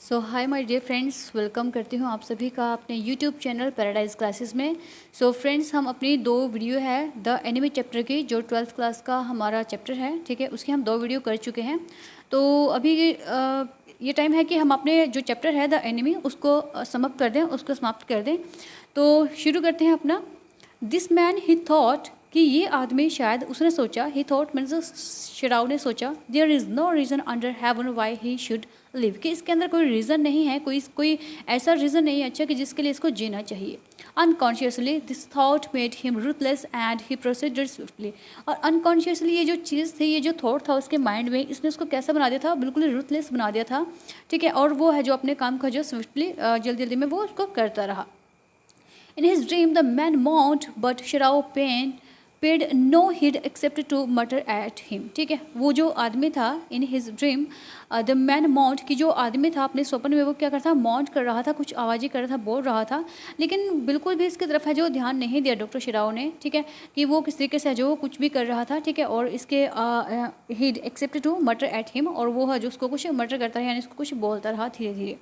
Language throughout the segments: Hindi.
So hi my dear friends, welcome करती हूँ आप सभी का अपने यूट्यूब चैनल पैराडाइज क्लासेस में। सो फ्रेंड्स, हम अपनी दो वीडियो है द एनिमी चैप्टर की, जो 12th क्लास का हमारा चैप्टर है, ठीक है, उसकी हम 2 वीडियो कर चुके हैं। तो अभी ये टाइम है कि हम अपने जो चैप्टर है द एनिमी उसको समअप कर दें, उसको समाप्त कर दें। तो शुरू करते हैं अपना। दिस मैन ही थॉट, कि ये आदमी शायद उसने सोचा, ही थॉट मीन्स शिराव ने सोचा, there is no reason under heaven why he should live, कि इसके अंदर कोई रीज़न नहीं है, कोई ऐसा रीज़न नहीं है अच्छा कि जिसके लिए इसको जीना चाहिए। Unconsciously this thought made him ruthless and he proceeded swiftly. और अनकॉन्शियसली ये जो चीज़ थी, ये जो थॉट था उसके माइंड में, इसने उसको कैसा बना दिया था, बिल्कुल रूथलेस बना दिया था, ठीक है। और वो है जो अपने काम का जो स्विफ्टली जल्दी जल्दी में वो उसको करता रहा। In his dream, the man mourned, but Shirao paid no heed except to mutter at him. ठीक है, वो जो आदमी था in his dream, the man mourned, कि जो आदमी था अपने स्वप्न में वो क्या कर रहा था, मौंट कर रहा था, कुछ आवाज़ें कर रहा था, बोल रहा था, लेकिन बिल्कुल भी इसकी तरफ है जो ध्यान नहीं दिया डॉक्टर शिराओ ने, ठीक है, कि वो किस तरीके से जो कुछ भी कर रहा था, ठीक है। और इसके ही एक्सेप्ट टू मटर एट हिम, और वो है जो उसको कुछ मटर करता रहा, यानी उसको कुछ बोलता रहा धीरे धीरे।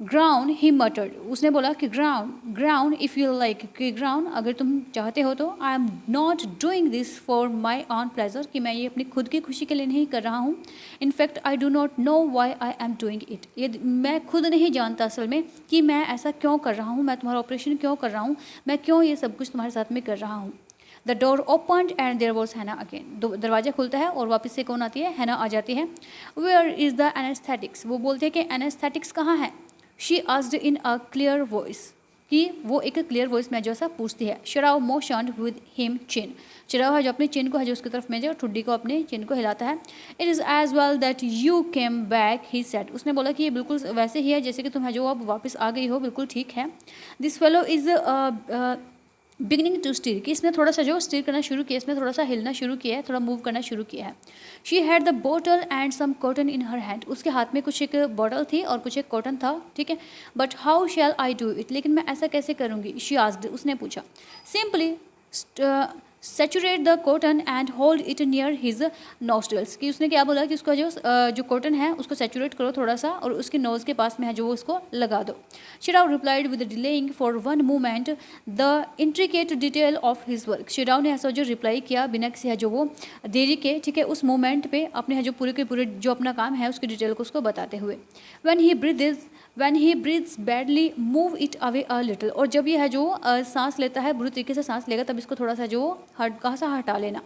ग्राउंड ही मटर्ड, उसने बोला कि ग्राउंड इफ़ यू लाइक, कि ग्राउंड अगर तुम चाहते हो तो, आई am not doing this for my on pleasure, कि मैं ये अपनी खुद की खुशी के लिए नहीं कर रहा हूँ। In fact I do not know why I am doing it, ये मैं खुद नहीं जानता असल में कि मैं ऐसा क्यों कर रहा हूँ, मैं तुम्हारा ऑपरेशन क्यों कर रहा हूँ, मैं क्यों ये सब कुछ तुम्हारे साथ में कर रहा हूँ। The door open and there was Hana again, दरवाजा खुलता है और वापस से कौन आती है, हैना आ जाती है। वेयर इज़ द एनेस्थेटिक्स, वो बोलते हैं कि एनेस्थेटिक्स कहाँ है। She asked in a clear voice, कि वो एक क्लियर वॉइस में जो सा पूछती है। शिराव मोशनड विद हिम चिन, शिराव है जो अपने चिन को है जो उसकी तरफ में जो ठुड्डी को अपने चिन को हिलाता है। It is as well that you came back he said, उसने बोला कि ये बिल्कुल वैसे ही है जैसे कि तुम है जो अब वापस आ गई हो, बिल्कुल ठीक है। This fellow is beginning to stir, कि इसने थोड़ा सा जो स्टीर करना शुरू किया, इसने थोड़ा सा हिलना शुरू किया है, थोड़ा मूव करना शुरू किया है। She had the bottle and some cotton in her hand, उसके हाथ में कुछ एक बॉटल थी और कुछ एक कॉटन था, ठीक है। But how shell I do it, लेकिन मैं ऐसा कैसे करूँगी, शी आस्क्ड, उसने पूछा। Simply saturate the cotton and hold it near his nostrils, कि उसने क्या बोला कि उसका जो कॉटन है उसको सेचुरेट करो थोड़ा सा और उसके नोज़ के पास में है जो उसको लगा दो। Sadao replied with delaying for one moment the intricate detail of his work, Sadao ने ऐसा जो रिप्लाई किया बिना किसी है जो वो देरी के, ठीक है, उस मोमेंट पे अपने है जो पूरे के पूरे जो अपना काम है उसकी डिटेल को उसको बताते हुए। When he breathes badly, move it away a little, और जब ये है जो सांस लेता है, बुरी तरीके से सांस लेगा, तब इसको थोड़ा सा जो कहाँ सा हटा लेना।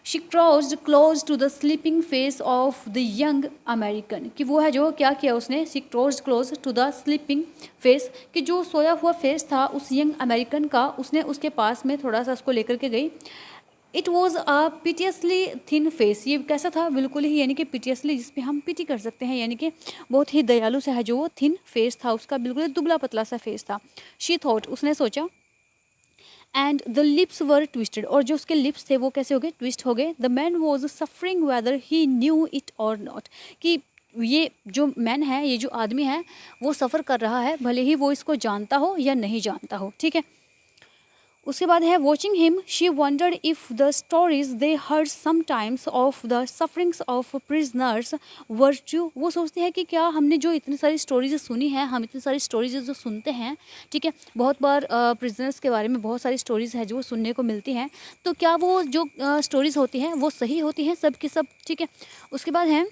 She crossed close to the sleeping face of the young American, कि वो है जो क्या किया उसने, she crossed close to the sleeping face, कि जो सोया हुआ फेस था उस यंग अमेरिकन का, उसने उसके पास में थोड़ा सा उसको लेकर के गई। It was a piteously thin face, ये कैसा था, बिल्कुल ही यानी कि पिटियसली, जिसपे हम पिटी कर सकते हैं, यानी कि बहुत ही दयालु सा है जो वो थिन फेस था उसका, बिल्कुल दुबला पतला सा फेस था। शी थॉट, उसने सोचा। And the lips were twisted, और जो उसके लिप्स थे वो कैसे हो गए, ट्विस्ट हो गए। The man was suffering weather he knew it और नॉट, कि ये जो मैन है, ये जो आदमी है, वो सफ़र कर रहा है भले ही वो इसको जानता हो या नहीं जानता हो, ठीक है। उसके बाद है watching him she wondered if the stories they heard sometimes of the sufferings of prisoners were true, वो सोचती है कि क्या हमने जो इतनी सारी स्टोरीज सुनी है, हम इतनी सारी स्टोरीज जो सुनते हैं, ठीक है, बहुत बार प्रिजनर्स के बारे में बहुत सारी स्टोरीज है जो सुनने को मिलती हैं, तो क्या वो जो स्टोरीज होती हैं वो सही होती हैं सब की सब, ठीक है। उसके बाद है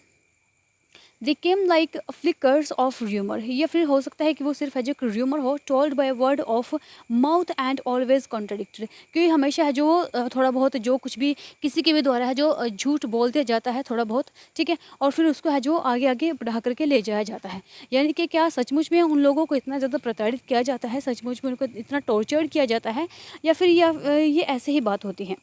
they came like flickers of rumour, या फिर हो सकता है कि वो सिर्फ है जो र्यूमर हो, told by word of mouth and always contradicted, क्योंकि हमेशा है जो थोड़ा बहुत जो कुछ भी किसी के भी द्वारा है जो झूठ बोलते जाता है थोड़ा बहुत, ठीक है, और फिर उसको है जो आगे आगे बढ़ा करके ले जाया जाता है। यानी कि क्या सचमुच में उन लोगों को इतना ज़्यादा प्रताड़ित किया जाता है, सचमुच में उनको इतना टॉर्चर्ड किया जाता है, या फिर ये ऐसे ही बात होती है।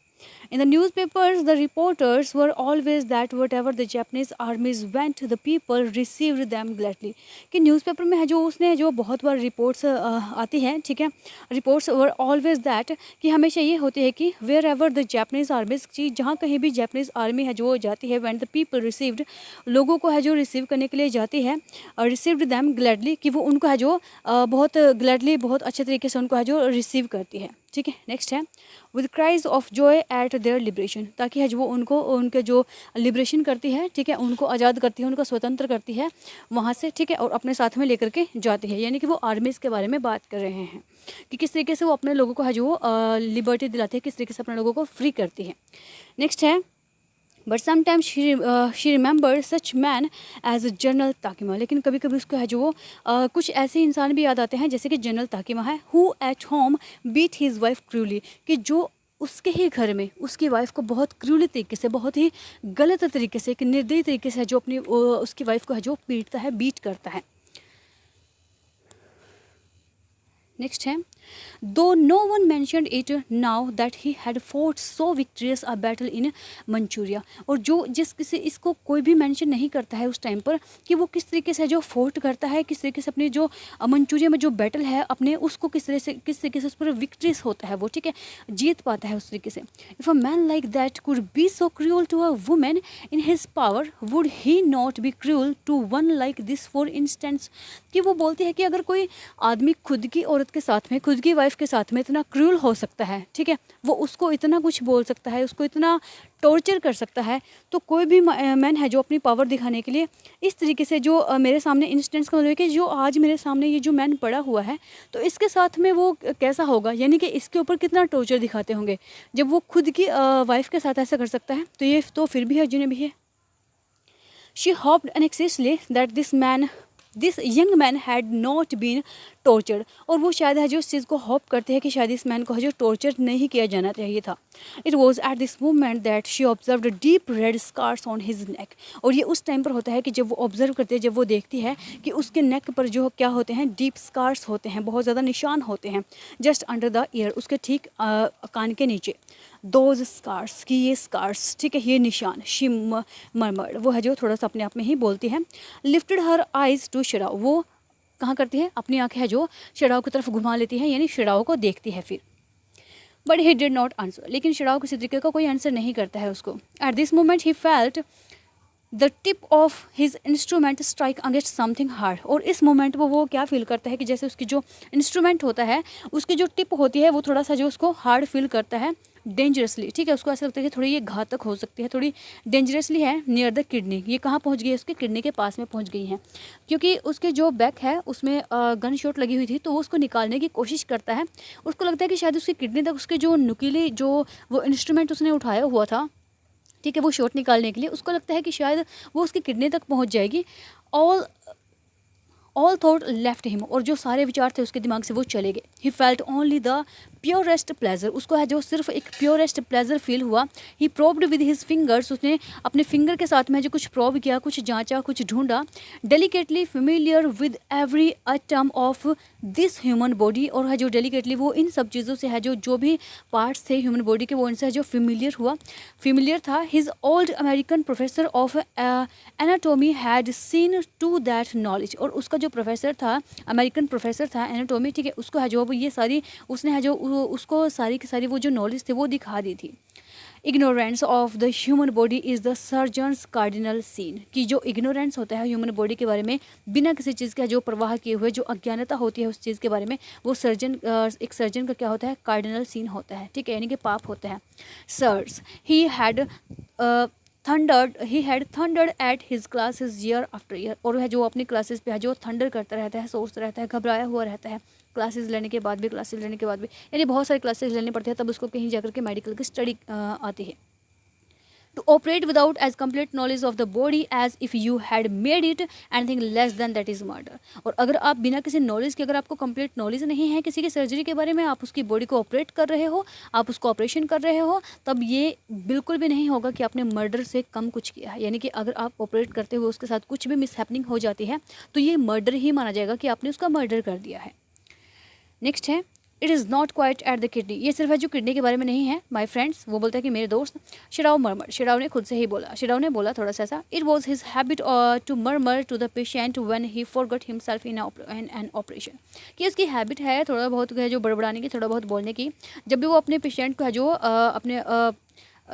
In the newspapers, the reporters were always that whatever the Japanese armies went, the people received them gladly. कि न्यूज़पेपर में है जो उसने जो बहुत बार रिपोर्ट्स आती हैं, ठीक है, रिपोर्ट्स वर ऑलवेज दैट, कि हमेशा ये होती है कि wherever the Japanese armies, की जहाँ कहीं भी जापनीज़ आर्मी है जो जाती है, व्हेन द पीपल रिसीव्ड, लोगों को है जो रिसीव करने के लिए जाती है, रिसीव्ड दैम ग्लैडली, कि वो उनको है जो बहुत ग्लैडली बहुत अच्छे तरीके से उनको है जो रिसीव करती है। ठीक है। नेक्स्ट है with cries of Joy eight there liberation, ताकि है जो वो उनको उनके जो लिबरेशन करती है, ठीक है, उनको आज़ाद करती है, उनको स्वतंत्र करती है वहाँ से, ठीक है, और अपने साथ में लेकर के जाती है। यानी कि वो आर्मीज़ के बारे में बात कर रहे हैं कि किस तरीके से वो अपने लोगों को है जो लिबर्टी दिलाती है, किस तरीके से अपने लोगों को फ्री करती है। नेक्स्ट है but sometimes she remember such man as General Takima, लेकिन कभी कभी उसको है जो वो कुछ ऐसे इंसान भी याद आते हैं जैसे कि जनरल ताकिमा है, who at home beat his wife cruelly, कि जो उसके ही घर में उसकी वाइफ को बहुत क्रूली तरीके से, बहुत ही गलत तरीके से, एक निर्दयी तरीके से जो अपनी उसकी वाइफ को है जो पीटता है, बीट करता है। नेक्स्ट है दो no one mentioned it now that he had fought so victorious a battle in Manchuria, और जो जिस किसी इसको कोई भी मेंशन नहीं करता है उस टाइम पर कि वो किस तरीके से जो फोर्ट करता है, किस तरीके से अपनी जो मंचूरिया में जो बैटल है अपने उसको किस तरीके से उस पर विक्ट्रियस होता है वो, ठीक है, जीत पाता है उस तरीके से। If a man like that could be so cruel to a woman in his power, would he not be cruel to one like this for instance, कि वो बोलती है कि अगर कोई आदमी खुद की औरत के साथ में, खुद की वाइफ के साथ में इतना क्रूअल हो सकता है, ठीक है, वो उसको इतना कुछ बोल सकता है, उसको इतना टॉर्चर कर सकता है, तो कोई भी मैन है जो अपनी पावर दिखाने के लिए इस तरीके से जो मेरे सामने इंस्टेंस का मतलब है कि जो आज मेरे सामने ये जो मैन पड़ा हुआ है तो इसके साथ में वो कैसा होगा, यानी कि इसके ऊपर कितना टॉर्चर दिखाते होंगे। जब वो खुद की वाइफ के साथ ऐसा कर सकता है तो ये तो फिर भी है जिन्हें भी है। She hoped anxiously that this young man had not been tortured, और वो शायद है जो इस चीज़ को होप करते हैं कि शायद इस मैन को है जो टॉर्चर नहीं किया जाना चाहिए था। It was at this moment that she observe deep red scars on his neck, और ये उस टाइम पर होता है कि जब वो ऑब्जर्व करती है, जब वो देखती है कि उसके नेक पर जो क्या होते हैं, डीप स्कार्स होते हैं, बहुत ज़्यादा निशान होते हैं, जस्ट अंडर द ईयर, उसके ठीक कान के नीचे। दोज स्कार्स, कि ये स्कार्स, ठीक है, ये निशान। शी मर्मर्ड, वो है जो थोड़ा सा अपने आप में ही बोलती है। लिफ्टेड हर आइज टू शिराव, वो कहाँ करती है, अपनी आंखें है जो शिराव की तरफ घुमा लेती है, यानी शिराव को देखती है फिर। But he did not answer, लेकिन शिराव किसी तरीके का कोई आंसर नहीं करता है उसको। Eight this moment he felt the tip of his instrument strike against something hard, और इस मोमेंट में वो क्या फील करता है कि जैसे उसकी जो इंस्ट्रूमेंट होता है उसकी जो टिप होती है वो थोड़ा सा जो उसको हार्ड फील करता है, डेंजरसली, ठीक है, उसको ऐसा लगता है कि थोड़ी ये घातक हो सकती है, थोड़ी डेंजरसली है। नियर द किडनी, ये कहाँ पहुँच गई है, उसके किडनी के पास में पहुँच गई है, क्योंकि उसके जो बैक है उसमें गन शॉट लगी हुई थी, तो वो उसको निकालने की कोशिश करता है। उसको लगता है कि शायद उसकी किडनी तक उसके जो नुकीली जो वो इंस्ट्रूमेंट उसने उठाया हुआ था, ठीक है, वो शॉट निकालने के लिए उसको लगता है कि शायद वो उसकी किडनी तक पहुंच जाएगी। ऑल थॉट लेफ्ट हिम, और जो सारे विचार थे उसके दिमाग से वो चले गए। He felt only the purest pleasure, उसको है जो सिर्फ एक प्योरेस्ट प्लेजर फील हुआ। ही प्रोब्ड विद हिज फिंगर्स, उसने अपने फिंगर के साथ में जो कुछ प्रोब किया, कुछ जांचा, कुछ ढूंढा। Delicately familiar with every item of this human body, और है जो डेलिकेटली वो इन सब चीज़ों से है जो भी पार्ट्स थे ह्यूमन बॉडी के वो इनसे है जो फेमिलियर था। His old American professor of anatomy had seen to that knowledge, और उसका जो प्रोफेसर था, अमेरिकन प्रोफेसर था एनाटोमी, ठीक है, उसको है जो ये सारी उसने है जो उसको सारी की सारी वो जो नॉलेज थी वो दिखा दी थी। Ignorance of the human body is the surgeon's cardinal sin, कि जो इग्नोरेंस होता है ह्यूमन बॉडी के बारे में, बिना किसी चीज़ का जो प्रवाह किए हुए जो अज्ञानता होती है उस चीज़ के बारे में, वो एक सर्जन का क्या होता है, कार्डिनल सीन होता है, ठीक है, यानी कि पाप होता है। Sirs he had thundered at his classes year after year, और वह जो अपनी क्लासेस पे है जो थंडर करता रहता है, सोचता रहता है, घबराया हुआ रहता है, क्लासेस लेने के बाद भी, यानी बहुत सारी क्लासेस लेने पड़ते हैं तब उसको कहीं जाकर के मेडिकल की स्टडी आती है। To operate without as complete knowledge of the body as if you had made it anything less than that is murder, और अगर आप बिना किसी नॉलेज के, अगर आपको कंप्लीट नॉलेज नहीं है किसी की सर्जरी के बारे में, आप उसकी बॉडी को ऑपरेट कर रहे हो, आप उसको ऑपरेशन कर रहे हो, तब ये बिल्कुल भी नहीं होगा कि आपने मर्डर से कम कुछ किया है। यानी कि अगर आप ऑपरेट करते हुए उसके साथ कुछ भी मिसहैपनिंग हो जाती है तो ये मर्डर ही माना जाएगा कि आपने उसका मर्डर कर दिया है। नेक्स्ट है it is not quite at the kidney, ये सिर्फ है जो किडनी के बारे में नहीं है माय फ्रेंड्स, वो बोलता है कि मेरे दोस्त। शिराव मर्मर, शिराव ने खुद से ही बोला, शिराव ने बोला थोड़ा सा ऐसा। It was his habit to murmur to the patient when he forgot himself in an operation, कि उसकी हैबिट है थोड़ा बहुत जो बड़बड़ाने की, थोड़ा बहुत बोलने की, जब भी वो अपने पेशेंट को है जो अपने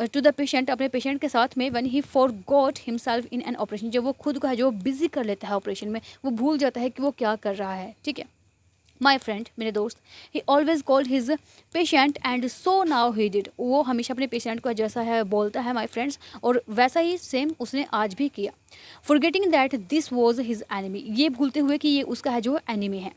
टू द पेशेंट, अपने पेशेंट के साथ में, when he forgot himself in an operation, जब वो खुद को है जो बिजी कर लेता है ऑपरेशन में, वो भूल जाता है कि वो क्या कर रहा है, ठीक है। माई फ्रेंड, मेरे दोस्त, ही always called his patient and so now he did, वो हमेशा अपने पेशेंट को जैसा है बोलता है माई फ्रेंड्स, और वैसा ही सेम उसने आज भी किया। Forgetting that this was his enemy, ये भूलते हुए कि ये उसका है जो एनिमी है।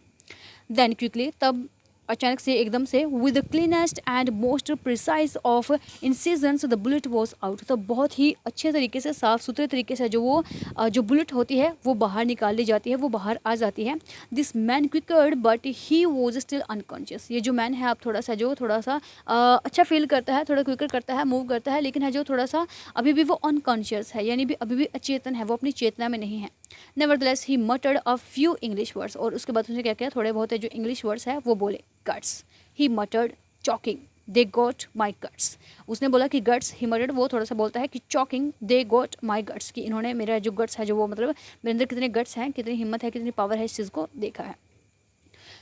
देन क्विकली, तब अचानक से एकदम से, with the cleanest and most precise of incisions the bullet was out, तो बहुत ही अच्छे तरीके से, साफ सुथरे तरीके से जो वो जो बुलेट होती है वो बाहर निकाल ली जाती है, वो बाहर आ जाती है। This man quivered but he was still unconscious, ये जो मैन है आप थोड़ा सा अच्छा फील करता है, थोड़ा क्विकर करता है, मूव करता है, लेकिन है जो थोड़ा सा अभी भी वो अनकॉन्शियस है, यानी भी अभी भी अचेतन है, वो अपनी चेतना में नहीं है। Nevertheless he मटर्ड a few English words, और उसके बाद उसने क्या किया, थोड़े बहुत जो इंग्लिश वर्ड्स है वो बोले। Guts, he मटर्ड, choking, they got my guts, उसने बोला कि गट्स, ही मटर्ड वो थोड़ा सा बोलता है कि choking, they got my guts, कि इन्होंने मेरा जो गट्स है, जो वो मतलब मेरे अंदर कितने गट्स हैं, कितनी हिम्मत है, कितनी पावर है, इस चीज़ को देखा है।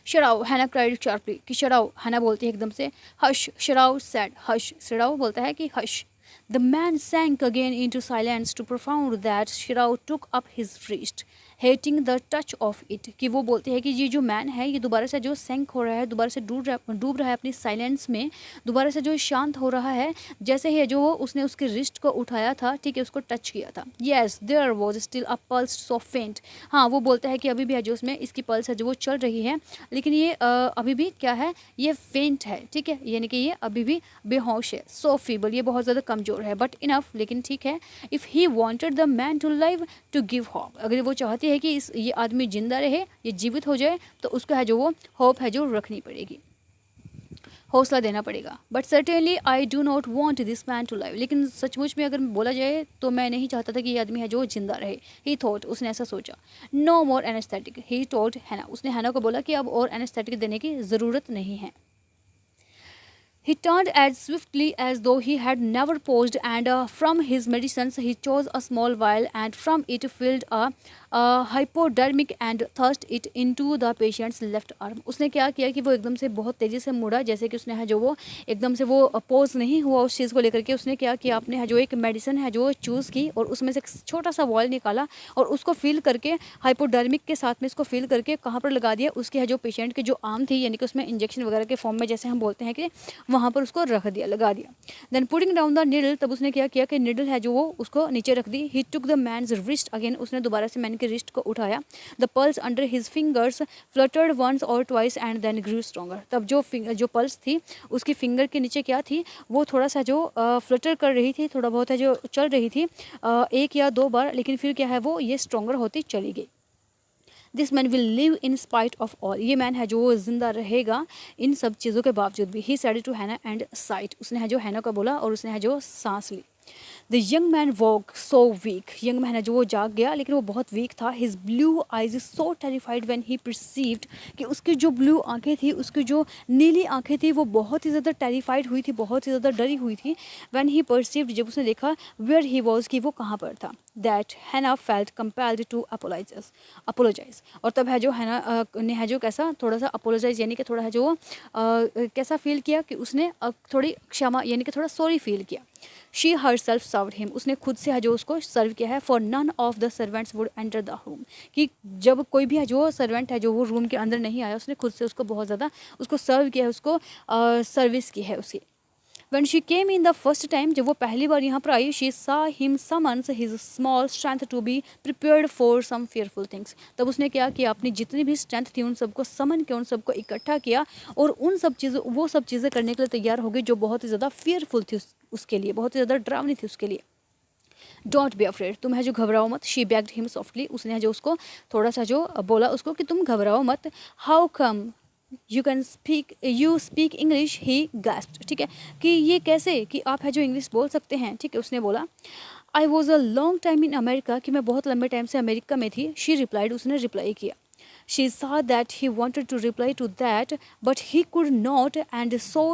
शराव, हैना क्राइड शार्पली, कि शराव, हैना बोलती है एकदम से। Hush, Sadao said, hush, Sadao बोलता है कि hush. The man sank again into silence too profound that Sadao took up his wrist, hating the touch of it, कि वो बोलते हैं कि ये जो मैन है ये दोबारा से जो सैंक हो रहा है, दोबारा से डूब रहा है अपनी साइलेंस में, दोबारा से जो शांत हो रहा है, जैसे ही जो उसने उसके रिस्ट को उठाया था, ठीक है, उसको टच किया था। Yes there was still a pulse so faint, हाँ वो बोलता है कि अभी भी है जो उसमें इसकी पल्स है जो वो चल रही है, लेकिन ये अभी भी क्या है, ये फेंट है, ठीक है, यानी कि ये अभी भी बेहोश है। सो फीबल, ये बहुत ज़्यादा कमज़ोर है, बट इनफ, लेकिन ठीक है। If he wanted the man to live to give hope, अगर वो चाहती है कि ये आदमी जिंदा रहे, ये जीवित हो जाए, तो उसको है जो वो होप है जो रखनी पड़ेगी, हौसला देना पड़ेगा। But certainly I do not want this man to live, लेकिन सचमुच में अगर बोला जाए तो मैं नहीं चाहता था कि ये आदमी है जो जिंदा रहे। ही थॉट, उसने ऐसा सोचा। No more anaesthetic, he told Hana, उसने हैना को बोला कि अब और एनेस्थेटिक देने की ज़रूरत नहीं है। He turned as swiftly as though he had never paused, and from his medicines he chose a small vial, and from it filled a hypodermic and thrust it into the patient's left arm. उसने क्या किया कि वो एकदम से बहुत तेज़ी से मुड़ा, जैसे कि उसने है जो वो एकदम से वो पोज नहीं हुआ उस चीज़ को लेकर के, उसने क्या किया, आपने है जो एक मेडिसिन है जो चूज़ की, और उसमें से एक छोटा सा वॉयल निकाला, और उसको फिल करके हाइपोडर्मिक के साथ में इसको फिल करके कहाँ पर लगा दिया, उसके है जो पेशेंट के जो आर्म थी, यानी कि उसमें इंजेक्शन वगैरह के फॉर्म में जैसे हम बोलते हैं कि वहाँ पर उसको रख दिया, लगा दिया। Then putting down the needle, तब उसने क्या किया कि निडल है जो वो उसको नीचे रख दी। He took the man's wrist again, उसने दोबारा से मैन के रिस्ट को उठाया। The pulse under his fingers fluttered once or twice and then grew stronger, तब जो पल्स थी उसकी फिंगर के नीचे क्या थी, वो थोड़ा सा जो फ्लटर कर रही थी, थोड़ा बहुत है जो चल रही थी, एक या दो बार, लेकिन फिर क्या है वो ये स्ट्रॉन्गर होती चली गई। This man will live in spite of all, ये मैन है जो वो जिंदा रहेगा इन सब चीज़ों के बावजूद भी। ही सेड टू हैना एंड साइट, उसने है जो हैना को बोला और उसने है जो सांस ली। The young man woke so weak, young man है जो वो जाग गया, लेकिन वो बहुत वीक था। His blue eyes so terrified when he perceived, कि उसकी जो ब्लू आंखें थी, उसकी जो नीली आंखें थी, वो बहुत ही ज़्यादा टेरिफाइड हुई थी, बहुत ही ज़्यादा डरी हुई थी। व्हेन ही परसीव्ड, जब उसने देखा वेयर ही वॉज, कि वो कहाँ पर था। दैट हैना फेल्ट कंपेल्ड टू अपोलोजाइज, और तब है जो हैना ने है जो कैसा थोड़ा सा अपोलोजाइज, यानी कि थोड़ा है जो कैसा फील किया कि उसने थोड़ी क्षमा, यानी कि थोड़ा सॉरी फील किया। She herself served him, उसने खुद से है जो उसको सर्व किया है। For none of the servants would enter the room, कि जब कोई भी है जो सर्वेंट है जो वो रूम के अंदर नहीं आया, उसने खुद से उसको बहुत ज़्यादा उसको सर्व किया है, उसको सर्विस की है उसकी। When she came in the first time, जब वो पहली बार यहाँ पर आई, she saw him summons his small strength to be prepared for some fearful things. तब उसने क्या किया, अपनी जितनी भी स्ट्रेंथ थी उन सबको समन किया, उन सबको इकट्ठा किया, और उन सब चीज़ों वो सब चीज़ें करने के लिए तैयार हो गई जो बहुत ही ज़्यादा fearful थी उसके लिए, बहुत ही ज़्यादा डरावनी थी उसके लिए। डोंट बी अफ्रेड, तुम है जो घबराओ मत। शी बेग्ड हिम सॉफ्टली, उसने है जो उसको थोड़ा सा जो बोला उसको कि तुम घबराओ मत। How come you speak English, he gasped, ठीक है, कि ये कैसे कि आप है जो इंग्लिश बोल सकते हैं, ठीक है, उसने बोला। I was a long time in America, कि मैं बहुत लंबे टाइम से अमेरिका में थी। शी रिप्लाइड, उसने रिप्लाई किया। She saw that he wanted to reply to that but he could not, and so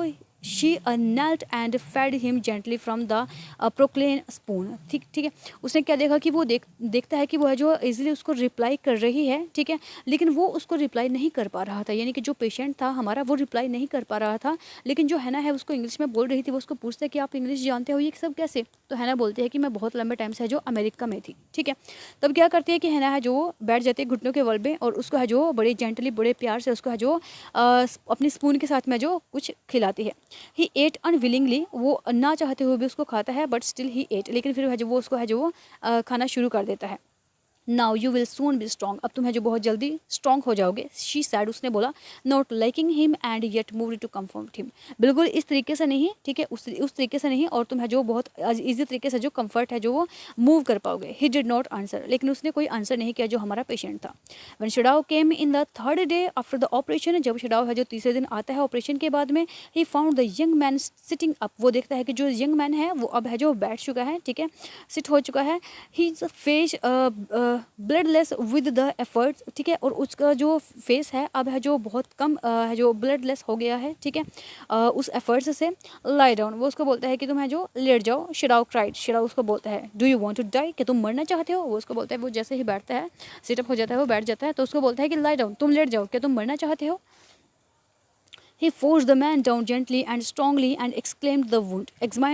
she knelt and fed him gently from the porcelain spoon. ठीक ठीक है, उसने क्या देखा कि वो देखता है कि वो है जो इजीली उसको रिप्लाई कर रही है, ठीक है, लेकिन वो उसको रिप्लाई नहीं कर पा रहा था, यानी कि जो पेशेंट था हमारा वो रिप्लाई नहीं कर पा रहा था, लेकिन जो हैना है उसको इंग्लिश में बोल रही थी। वो उसको पूछता है कि आप इंग्लिश जानते हो, ये सब कैसे? तो हैना बोलती है कि मैं बहुत लंबे टाइम से है जो अमेरिका में थी, ठीक है। तब क्या करती है कि हैना है जो बैठ जाती है घुटनों के बल पे और उसको है जो बड़े जेंटली बड़े प्यार से उसको है जो अपनी स्पून के साथ में जो कुछ खिलाती है। ही एट अनविलिंगली, वो ना चाहते हुए भी उसको खाता है, बट स्टिल ही एट, लेकिन फिर है जो वो उसको है जो खाना शुरू कर देता है। Now you will soon be strong, अब तुम है जो बहुत जल्दी स्ट्रॉन्ग हो जाओगे। शी सैड, उसने बोला। Not liking him and yet move to comfort him, बिल्कुल इस तरीके से नहीं, ठीक है, उस तरीके से नहीं, और तुम है जो बहुत ईजी तरीके से जो कम्फर्ट है जो वो मूव कर पाओगे। ही डिड नॉट आंसर, लेकिन उसने कोई आंसर नहीं किया जो हमारा पेशेंट था। When Sadao came in the third day after the operation, जब शडाव है जो तीसरे दिन आता है ऑपरेशन के बाद में, he found the young man sitting up, वो देखता है कि जो यंग मैन है वो अब है जो बैठ चुका है, ठीक है, सिट हो चुका है। He face bloodless with the efforts, ठीक है, और उसका जो फेस है अब है जो बहुत कम है जो ब्लडलेस हो गया है, ठीक है, उस एफर्ट्स से। लाई डाउन, वो उसको बोलता है कि तुम है जो लेट जाओ। शिडाउ क्राइड, शिडाउ उसको बोलता है do you want to die, कि तुम मरना चाहते हो? वो उसको बोलता है, वो जैसे ही बैठता है, सिटअप हो जाता है, वो बैठ जाता है, तो उसको बोलता है कि लाई डाउन, तुम लेट जाओ, क्या तुम मरना चाहते हो? He forced the man down gently and strongly and examined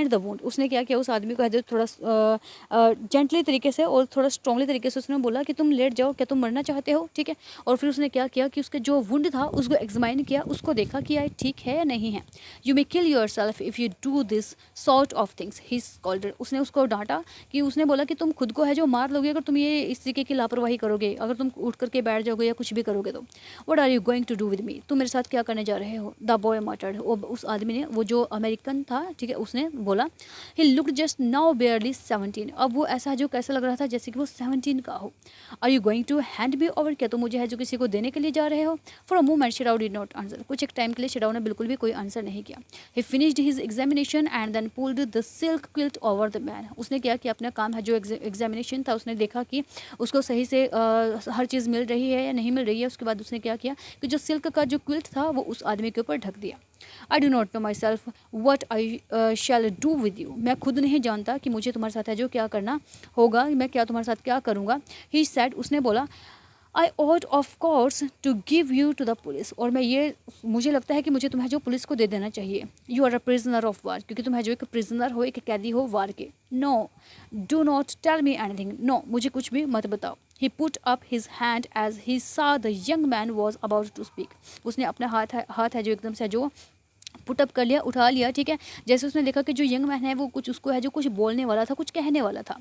the wound. उसने क्या किया, उस आदमी को है जो थोड़ा जेंटली तरीके से और थोड़ा स्ट्रांगली तरीके से उसने बोला कि तुम लेट जाओ, क्या तुम मरना चाहते हो, ठीक है। और फिर उसने क्या किया कि उसके जो वुंड था उसको एग्जामाइन किया, उसको देखा कि ये ठीक है या नहीं है। You may kill your self if you do this sort of things, he scolded, उसने उसको डांटा कि उसने बोला कि तुम खुद को है जो मार लोगे अगर तुम ये इस तरीके की लापरवाही करोगे, अगर तुम उठ करके बैठ जाओगे या कुछ भी करोगे तो। What are you going to do with me, तुम मेरे साथ क्या करने जा रहे हो? द बॉय मटर्ड, उस आदमी ने, वो जो अमेरिकन था, ठीक है, उसने बोला। ही लुक्ड जस्ट नाउ बेयरली 17, अब वो ऐसा जो कैसा लग रहा था जैसे कि वो 17 का हो। Are you going to hand me over, क्या तुम मुझे है जो किसी को देने के लिए जा रहे हो? For a moment Sadao did not answer, कुछ एक टाइम के लिए शिडाउ ने बिल्कुल भी कोई आंसर नहीं किया। He finished his examination and then pulled the silk quilt over the man, उसने क्या कि अपना काम है जो एग्जामिनेशन था, उसने देखा कि उसको सही से हर चीज़ मिल रही है या नहीं मिल रही है। उसके बाद उसने क्या किया कि जो सिल्क का जो क्विल्ट था वो उस आदमी के ऊपर ढक दिया। आई do not know my self what I shall do with you, मैं खुद नहीं जानता कि मुझे तुम्हारे साथ है जो क्या करना होगा, मैं क्या तुम्हारे साथ क्या करूँगा। ही सैड, उसने बोला। I ought of course to give you to the police, और मैं ये, मुझे लगता है कि मुझे तुम्हें जो पुलिस को दे देना चाहिए। You are a prisoner of war, क्योंकि तुम है जो एक प्रिजनर हो, एक कैदी हो वार के। No do not tell me anything, no मुझे कुछ भी मत बताओ। He put up his hand as he saw the young man was about to speak, उसने अपना हाथ है जो एकदम से जो पुटअप कर लिया, उठा लिया, ठीक है, जैसे उसने देखा कि जो यंग मैन है वो कुछ उसको है जो कुछ बोलने वाला था, कुछ कहने वाला था।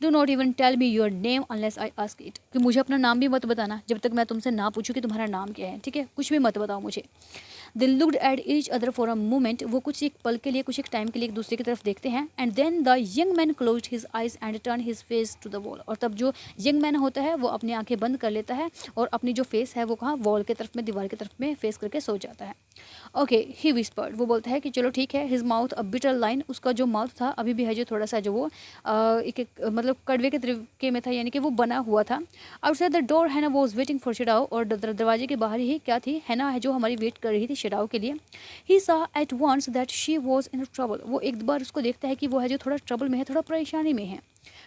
Do not even tell me your name unless I ask it, कि मुझे अपना नाम भी मत बताना जब तक मैं तुमसे ना पूछूं कि तुम्हारा नाम क्या है, ठीक है, कुछ भी मत बताओ मुझे। They looked at each other for a moment, वो कुछ एक पल के लिए, कुछ एक टाइम के लिए एक दूसरे की तरफ देखते हैं। And then the young man closed his eyes and turn his face to the wall, और तब जो यंग मैन होता है वो अपनी आंखें बंद कर लेता है और अपनी जो फेस है वो कहाँ, वॉल की तरफ में, दीवार की तरफ में फेस करके सो जाता है। ओके, ही विस्पर्ड, वो बोलता है कि चलो ठीक है। His mouth a bitter line, उसका जो माउथ था अभी भी है जो थोड़ा सा जो वो एक मतलब कड़वे के तरीके में था, यानी कि वो बना हुआ था। आउटसाइड द डोर हैना वॉज वेटिंग फॉर शिडाउ, और दरवाजे के बाहर ही क्या थी, हैना है जो हमारी वेट कर रही थी शिडाउ के लिए। He saw at once that she was in trouble, वो एक बार उसको देखता है कि वो है जो थोड़ा ट्रबल में है, थोड़ा परेशानी में है।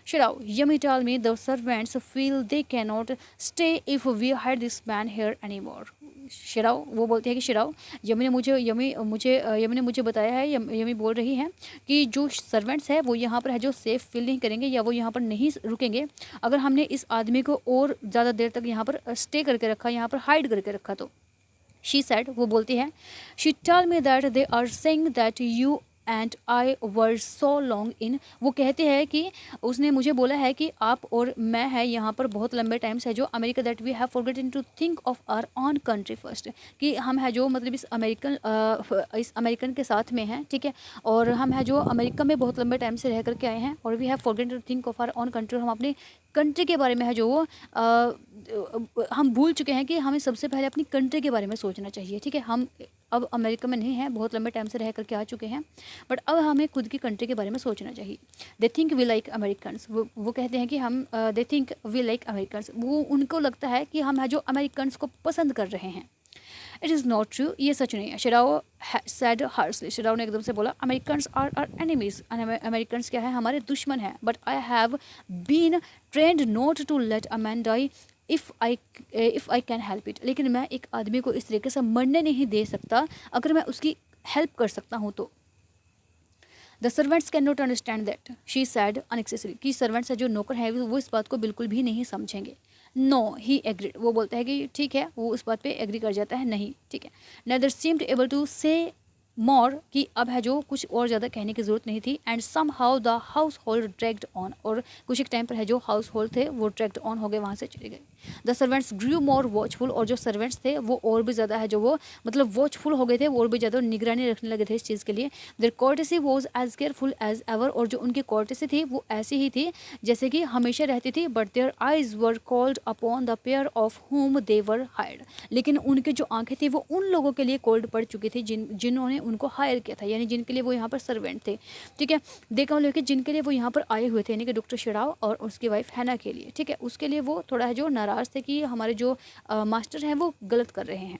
Sadao, Yumi tell me the servants feel they can not stay if we hide this man here any more. Sadao, वो बोलती है कि शिडाउ, यमी ने मुझे बताया है, यमी बोल रही है कि जो सर्वेंट्स है वो यहाँ पर है जो सेफ फील नहीं करेंगे या वो यहाँ पर नहीं रुकेंगे अगर हमने इस आदमी को और ज़्यादा देर तक यहाँ पर स्टे करके रखा, यहाँ पर हाइड करके रखा तो। शी सैड, वो बोलती है। She tell me that they are saying that you and I were so long in, वो कहते हैं कि उसने मुझे बोला है कि आप और मैं है यहाँ पर बहुत लंबे टाइम से जो America, that we have forgotten to think of our own country first, कि हम है जो मतलब इस अमेरिकन के साथ में हैं, ठीक है, और हम है जो अमेरिका में बहुत लंबे टाइम से रह करके आए हैं, और we have forgotten to think of our own country, हम अपनी कंट्री के बारे में है जो वो हम भूल चुके हैं कि हमें सबसे पहले अपनी कंट्री के बारे में सोचना चाहिए, ठीक है। हम अब अमेरिका में नहीं हैं, बहुत लंबे टाइम से रह करके आ चुके हैं, बट अब हमें खुद की कंट्री के बारे में सोचना चाहिए। They think we like Americans, वो कहते हैं कि हम they think we like Americans, वो उनको लगता है कि हम है जो अमेरिकन्स को पसंद कर रहे हैं। इट इज़ नॉट ट्रू, ये सच नहीं है, शिराओ सैड हार्सली, शिराओ ने एकदम से बोला, Americans are our enemies, Americans क्या है, हमारे दुश्मन हैं, but I have been trained not to let a man die if I can help it, लेकिन मैं एक आदमी को इस तरीके से मरने नहीं दे सकता अगर मैं उसकी हेल्प कर सकता हूँ तो। The servants can not understand that, she said unnecessarily, कि सर्वेंट्स है जो नौकर है वो इस बात को बिल्कुल भी नहीं समझेंगे। नो ही एग्रीड, वो बोलता है कि ठीक है, वो उस बात पे एग्री कर जाता है, नहीं ठीक है। Nether seemed able to say more, कि अब है जो कुछ और ज़्यादा कहने की ज़रूरत नहीं थी। And somehow the household dragged on, और कुछ एक टाइम पर है जो हाउस होल्ड थे वो ड्रैग्ड ऑन हो गए, वहाँ से चले गए। The servants grew more watchful, और जो सर्वेंट्स थे वो और भी ज़्यादा है जो वो मतलब वॉचफुल हो गए थे, वो और भी ज़्यादा निगरानी रखने लगे थे इस चीज़ के लिए। Their courtesy was as careful as ever, और जो उनकी कॉर्टेसी थी वो ऐसी ही थी जैसे कि हमेशा रहती थी। But their eyes were called upon the pair of home they were hired, लेकिन उनकी जो आंखें थी वो उन लोगों के लिए कोल्ड पड़ चुकी थी जिन्होंने उनको हायर किया था, यानी जिनके लिए वो यहाँ पर सर्वेंट थे, ठीक है। देखा लोग कि जिनके लिए वो यहाँ पर आए हुए थे, यानी कि डॉक्टर शिराव और उसकी वाइफ हैना के लिए, ठीक है, उसके लिए वो थोड़ा है जो नाराज़ थे कि हमारे जो मास्टर हैं वो गलत कर रहे हैं।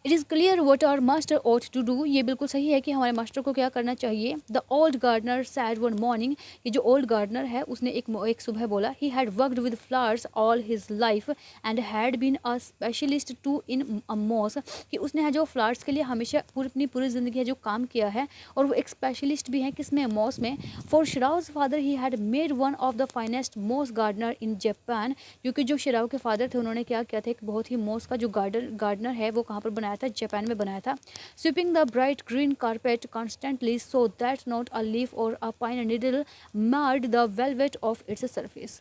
It is clear what our master ought to do, ये बिल्कुल सही है कि हमारे मास्टर को क्या करना चाहिए। The old gardener said one morning, ये जो ओल्ड गार्डनर है उसने एक सुबह बोला, he had worked with flowers all his life and had been a specialist too in a moss, कि उसने है जो फ्लावर्स के लिए हमेशा अपनी पूरी ज़िंदगी है जो काम किया है, और वो एक स्पेशलिस्ट भी है किसमें, मॉस में। For Sadao's father he had made one of the finest moss gardener in Japan, क्योंकि जो शिराव के फादर थे उन्होंने क्या किया था, एक बहुत ही मॉस का जो गार्डनर है वो कहाँ पर बनाया था, जापान में बनाया था। Sweeping the bright green carpet constantly so that not a leaf or a pine needle marred the velvet of its surface.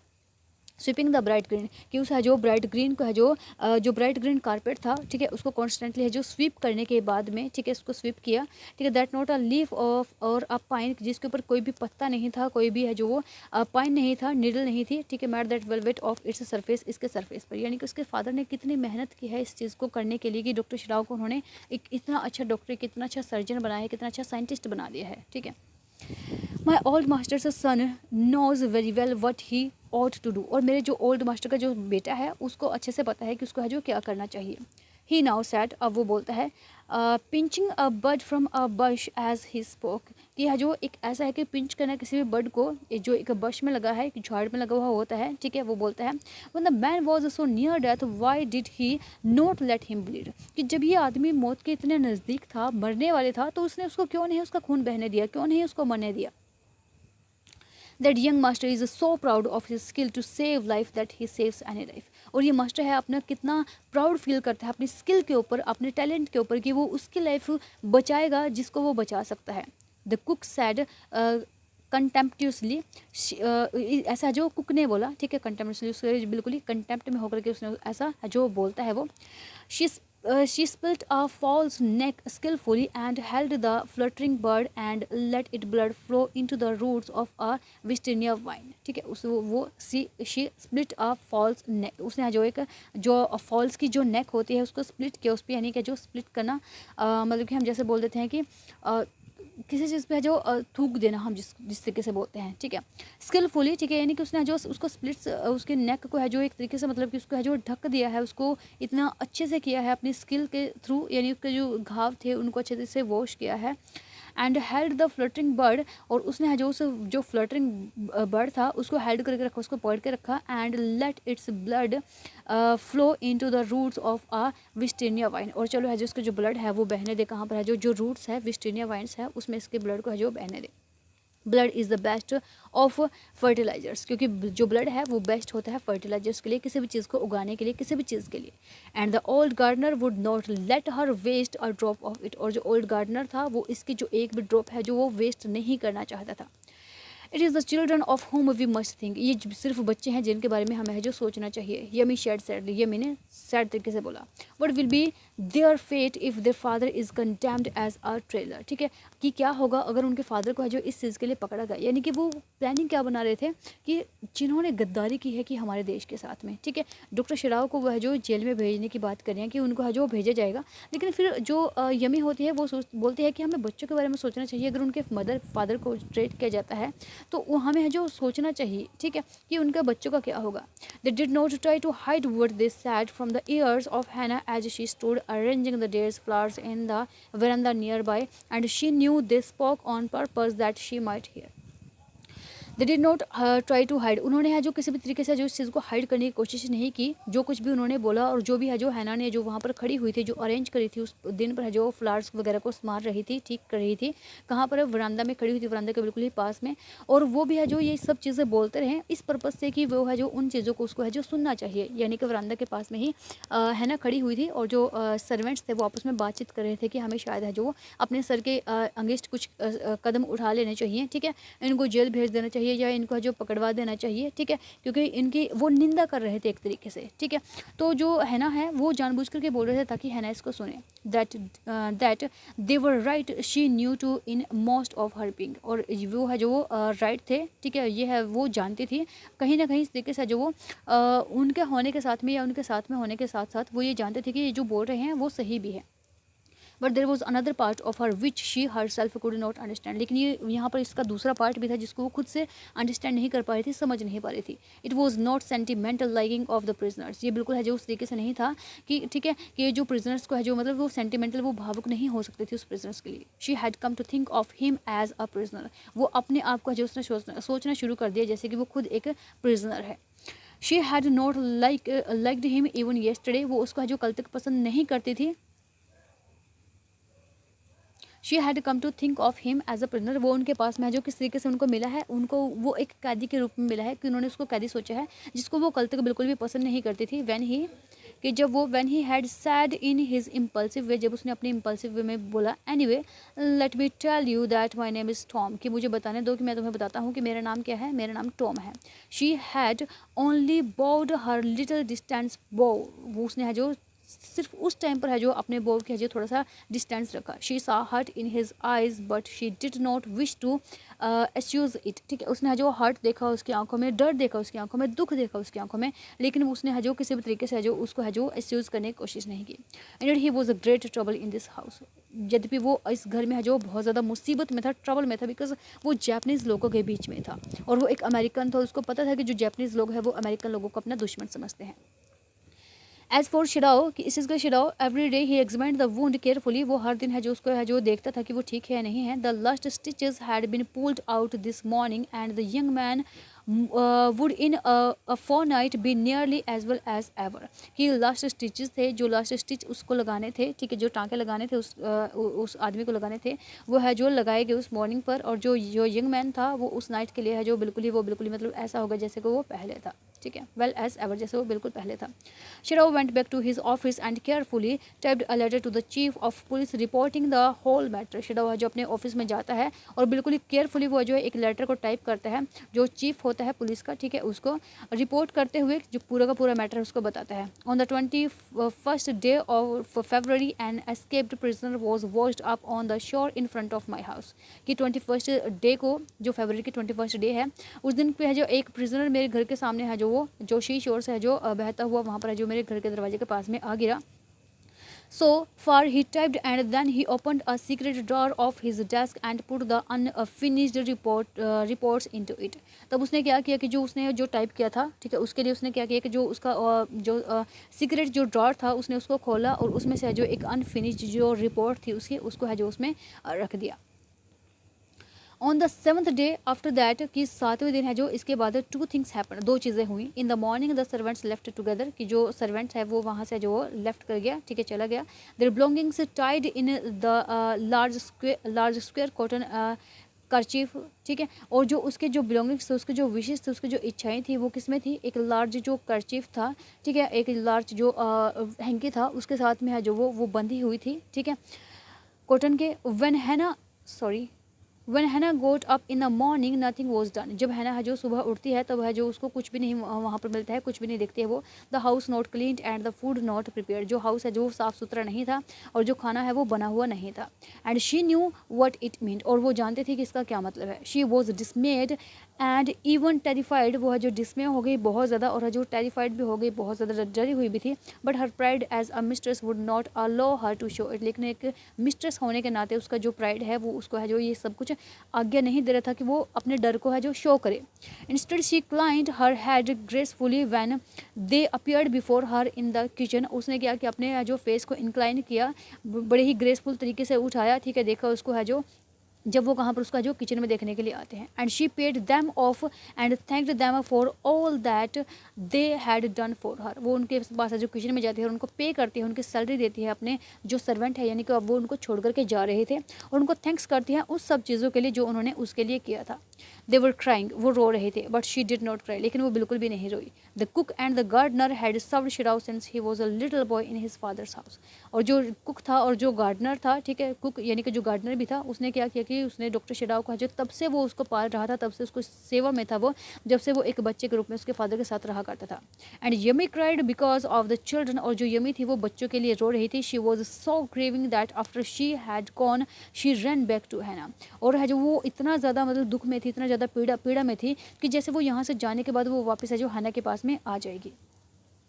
Sweeping the bright green, कि उस है जो ब्राइट ग्रीन को है जो ब्राइट ग्रीन कारपेट था, ठीक है, उसको कॉन्स्टेंटली है जो स्वीप करने के बाद में, ठीक है, उसको स्वीप किया, ठीक है, that not a leaf of और अ पाइन, जिसके ऊपर कोई भी पत्ता नहीं था, कोई भी है जो वो पाइन नहीं था, निडल नहीं थी, ठीक है, mat that velvet of its surface, इसके सरफेस पर, यानी कि उसके फादर ने कितनी मेहनत की है इस चीज़ को करने के लिए कि डॉक्टर शिराव को उन्होंने एक इतना अच्छा डॉक्टर, कितना अच्छा सर्जन बनाया है, कितना अच्छा साइंटिस्ट बना दिया है, ठीक है। My old master's son knows very well what he ought to do, और मेरे जो ओल्ड मास्टर का जो बेटा है उसको अच्छे से पता है कि उसको है जो क्या करना चाहिए। ही नाउ सैड, अब वो बोलता है, pinching a bird from a bush as he spoke, कि यह जो एक ऐसा है कि पिंच करना किसी भी बर्ड को जो एक बश में लगा है, एक झाड़ में लगा हुआ होता है, ठीक है, वो बोलता है, when the man was so near death why did he not let him bleed, कि जब ये आदमी मौत के इतने नज़दीक था, मरने वाले था, तो उसने उसको क्यों नहीं उसका खून बहने दिया, क्यों नहीं उसको मरने दिया। That young master is so proud of his skill to save life that he saves any life, और ये मास्टर है अपना कितना प्राउड फील करता है अपनी स्किल के ऊपर, अपने टैलेंट के ऊपर, कि वो उसकी लाइफ बचाएगा जिसको वो बचा सकता है। द कुक सैड कंटेम्प्टियसली, ऐसा जो कुक ने बोला, ठीक है, कंटेम्प्टियसली, उसके बिल्कुल ही कंटेम्प्ट में होकर के उसने ऐसा जो बोलता है वो, she split a false neck skillfully and held the fluttering bird and let its blood flow into the roots of a Virginia vine, ठीक है, उस वो she split a false neck, उसने जो एक जो फॉल्स की जो नेक होती है उसको स्प्लिट किया, उस पर, यानी कि जो स्प्लिट करना मतलब कि हम जैसे बोल देते हैं कि किसी चीज़ पे जो थूक देना, हम जिस तरीके से बोलते हैं, ठीक है, स्किलफुली, ठीक है, यानी कि उसने जो उसको स्प्लिट्स उसके नेक को है जो एक तरीके से मतलब कि उसको है जो ढक दिया है, उसको इतना अच्छे से किया है अपनी स्किल के थ्रू, यानी उसके जो घाव थे उनको अच्छे से वॉश किया है। And held the fluttering bird, और उसने है जो उस जो फ्लटरिंग बर्ड था उसको हेल्ड करके रखा, उसको पकड़ के रखा, and let its blood flow into the roots of a wisteria vine, और चलो है जो उसका जो ब्लड है वो बहने दे, कहाँ पर है जो रूट्स है विस्टेनिया वाइन्स है उसमें इसके ब्लड को है जो बहने दे। Blood is the best of fertilisers, क्योंकि जो ब्लड है वो बेस्ट होता है फर्टिलाइजर्स के लिए, किसी भी चीज़ को उगाने के लिए, किसी भी चीज़ के लिए। And the old gardener would not let her waste a drop of it, और जो ओल्ड गार्डनर था वो इसकी जो एक भी ड्रॉप है जो वो वेस्ट नहीं करना चाहता था। It is the children of home we must think, ये सिर्फ बच्चे हैं जिनके बारे में हमें है जो सोचना चाहिए। यमी शेड सैडली, यमी ने सैड तरीके से बोला, what will be their fate if their father is condemned as a traitor, ठीक है, कि क्या होगा अगर उनके फादर को है जो इस चीज़ के लिए पकड़ा गया, यानी कि वो प्लानिंग क्या बना रहे थे कि जिन्होंने गद्दारी की है कि हमारे देश के साथ में, ठीक है, डॉक्टर शिराव को वह जो जेल में भेजने की बात कर रहे हैं कि उनको है जो भेजा जाएगा, लेकिन फिर जो यमी होती है वो बोलती है कि हमें बच्चों के बारे में सोचना चाहिए, अगर उनके फादर को ट्रीट किया जाता है तो हमें है जो सोचना चाहिए, ठीक है, कि उनके बच्चों का क्या होगा। They did not try to hide what they said from the ears of Hanna as she stood arranging the day's flowers in the veranda nearby, and she knew they spoke on purpose that she might hear. They did not try to hide, उन्होंने है जो किसी भी तरीके से जो इस चीज़ को हाइड करने की कोशिश नहीं की। जो कुछ भी उन्होंने बोला और जो भी है जो हैना ने जो वहाँ पर खड़ी हुई थी, जो अरेंज करी थी उस दिन पर है जो फ्लावर्स वगैरह को संवार रही थी, ठीक कर रही थी, कहाँ पर वरांदा में खड़ी हुई थी, वरांदा के बिल्कुल ही पास में। और वो भी है जो ये सब चीज़ें बोलते रहे इस पर्पज़ से कि वो है जो उन चीज़ों को उसको है जो सुनना चाहिए। यानी कि वरांदा के पास में ही हैना खड़ी हुई थी और जो सर्वेंट्स थे वो आपस में बातचीत कर रहे थे कि हमें शायद है जो अपने सर के अगेंस्ट कुछ कदम उठा लेने चाहिए, ठीक है, इनको जेल भेज देना चाहिए या इनको है जो पकड़वा देना चाहिए, ठीक है, क्योंकि इनकी वो निंदा कर रहे थे एक तरीके से, ठीक है। तो जो हैना है वो जानबूझ करके बोल रहे थे ताकि हैना इसको सुने। That they were right, she knew too in most of her being, और वो है जो राइट थे, ठीक है, ये है वो जानती थी कहीं ना कहीं इस तरीके से जो वो उनके होने के साथ में या उनके साथ में होने के साथ साथ वो ये जानते थे कि ये जो बोल रहे हैं वो सही भी है। But there was another part of her which she her self could not understand, लेकिन ये यहाँ पर इसका दूसरा पार्ट भी था जिसको वो खुद से अंडरस्टैंड नहीं कर पा रही थी, समझ नहीं पा रही थी। It was not sentimental liking of the prisoners, ये बिल्कुल है जो उस तरीके से नहीं था कि ठीक है कि ये जो प्रिजनर्स को है जो मतलब वो सेंटिमेंटल वो भावुक नहीं हो सकती थी उस प्रिजनर्स के लिए। She had come to think of him as a prisoner, वो अपने आप को जो उसने सोचना शुरू कर दिया जैसे कि वो खुद एक प्रिजनर है। She had not liked him even yesterday, वो उसको जो कल तक पसंद नहीं करती थी। She had come to think of him as a prisoner, वो उनके पास में जो किस तरीके से उनको मिला है, उनको वो एक कैदी के रूप में मिला है कि उन्होंने उसको कैदी सोचा है जिसको वो कल तक बिल्कुल भी पसंद नहीं करती थी। When he had said in his impulsive way, जब उसने अपने इम्पल्सिव वे में बोला anyway let me tell you that my name is Tom, कि मुझे बताने दो कि मैं तुम्हें बताता हूँ कि मेरा नाम क्या है, मेरा नाम टॉम है। She had only bowed her little distance bow, वो उसने है जो सिर्फ उस टाइम पर है जो अपने बो के जो थोड़ा सा डिस्टेंस रखा। She saw hurt in his eyes but she did not wish to accuse it, ठीक है, उसने है जो हर्ट देखा उसकी आंखों में, डर देखा उसकी आंखों में, दुख देखा उसकी आंखों में, लेकिन उसने है जो किसी भी तरीके से है जो उसको है जो एस्यूज करने की कोशिश नहीं की। And he was a great trouble in this house, यद्यपि वो इस घर में है जो बहुत ज़्यादा मुसीबत में था, ट्रबल में था, बिकॉज वो जैपनीज़ लोगों के बीच में था और वो एक अमेरिकन था। उसको पता था कि जो जैपनीज़ लोग हैं वो अमेरिकन लोगों को अपना दुश्मन समझते हैं। एज फॉर शिडाओ, कि इस चीज़ का Sadao every day he examined the wound carefully, वो हर दिन है जो उसको है जो देखता था कि वो ठीक है या नहीं है। The last stitches had been pulled out this morning and the young man would in a fortnight be nearly as well as ever, कि लास्ट स्टिचेस थे, जो लास्ट स्टिच उसको लगाने थे, ठीक है, जो टाँके लगाने थे उस आदमी को लगाने थे, वो है जो लगाए गए उस मॉर्निंग पर, और जो यंग मैन था वो उस नाइट के लिए है जो बिल्कुल ही मतलब ऐसा होगा जैसे कि वो पहले था, ठीक है, वेल एज एवर, जैसे वो बिल्कुल पहले था। Sadao went back to his office and carefully typed a letter to the chief of police reporting the whole matter. Sadao जो अपने ऑफिस में जाता है और बिल्कुल ही केयरफुली वो जो है एक लेटर को टाइप करता है, जो चीफ होता है पुलिस का, ठीक है, उसको रिपोर्ट करते हुए जो पूरा का पूरा मैटर उसको बताता है। On the 21st day of February an escaped prisoner was washed up on the shore in front of my house, कि 21st डे को, जो फरवरी की 21st डे है, उस दिन पे है जो एक प्रिजनर मेरे घर के सामने है जो वो जो शी शोर से है जो बहता हुआ वहाँ पर है जो मेरे घर के दरवाजे के पास में आ गिरा। So far he typed and then he opened a secret drawer of his desk and put the unfinished reports into it. तब उसने क्या किया कि जो उसने जो टाइप किया था, ठीक है, उसके लिए उसने क्या किया कि जो उसका जो सीक्रेट जो ड्रॉर था उसने उसको खोला और उसमें से जो एक अनफिनिश्ड जो रिपोर्ट थी उसको है जो उसमें रख दिया। On the 7th day after that, कि 7वें दिन है जो इसके बाद 2 थिंग्स हैपन, 2 चीज़ें हुई। In the morning the servants left together, कि जो सर्वेंट्स है वो वहाँ से जो लेफ्ट कर गया, ठीक है, चला गया। Their belongings tied in the large square cotton kerchief, ठीक है, और जो उसके जो बिलोंगिंग्स थे, उसके जो विशेष थे, उसकी जो इच्छाएं थी वो किस में थी, एक लार्ज जो कर्चीफ था, ठीक है, एक लार्ज जो हैंकी था उसके साथ में है जो वो बंधी हुई थी, ठीक है, कॉटन के। When Hannah got up in the morning, nothing was done. जब हैना है जो सुबह उठती है तब है जो उसको कुछ भी नहीं वहाँ पर मिलता है, कुछ भी नहीं देखती है वो। The house not cleaned and the food not prepared, जो हाउस है जो साफ़ सुथरा नहीं था और जो खाना है वो बना हुआ नहीं था। And she knew what it mean, और वो जानते थे कि इसका क्या मतलब है। She was डिसमेड and even terrified, वो है जो डिसमे हो गई बहुत ज़्यादा, और है जो टेरिफाइड भी हो गई, बहुत ज़्यादा डरी हुई भी थी। But her pride as a mistress would not allow her to show it, लेकिन एक मिस्ट्रेस होने के नाते उसका जो प्राइड है वो उसको है जो ये सब कुछ आज्ञा नहीं दे रहा था कि वो अपने डर को है जो शो करे। Instead she क्लाइंड her had gracefully when they appeared before her in the kitchen, उसने क्या कि अपने जो फेस को इंक्लाइन किया, बड़े ही ग्रेसफुल तरीके से उठाया, ठीक है, देखा उसको है जो जब वो कहाँ पर उसका जो किचन में देखने के लिए आते हैं। And she paid them of and thanked them for all that they had done for her, वो उनके पास जो किचन में जाती है और उनको पे करती है, उनकी सैलरी देती है अपने जो सर्वेंट है, यानी कि अब वो उनको छोड़ करके जा रहे थे, और उनको थैंक्स करती है उस सब चीज़ों के लिए जो उन्होंने उसके लिए किया था। दे वर क्राइंग, वो रो रहे थे, but she did not cry, लेकिन वो बिल्कुल भी नहीं रोई। The cook and the gardener had served Sadao since he was a little boy in his father's house, और जो कुक था और जो गार्डनर था, ठीक है, कुक यानी कि जो गार्डनर भी था, उसने क्या किया कि उसने डॉक्टर शिराओ को जो तब से वो उसको पाल रहा था, तब से उसको सेवा में था वो, जब से वो एक बच्चे के रूप में उसके फादर के साथ रहा करता था। And yummy cried because of the children, और जो यमी थी वो बच्चों के लिए रो रही थी। She was so craving that after she had gone she run back to Hana, और है जो वो इतना ज़्यादा मतलब दुख में थी, इतना ज़्यादा पीड़ा में थी कि जैसे वो यहाँ से जाने के बाद वो वापस है जो हैना के पास में आ जाएगी।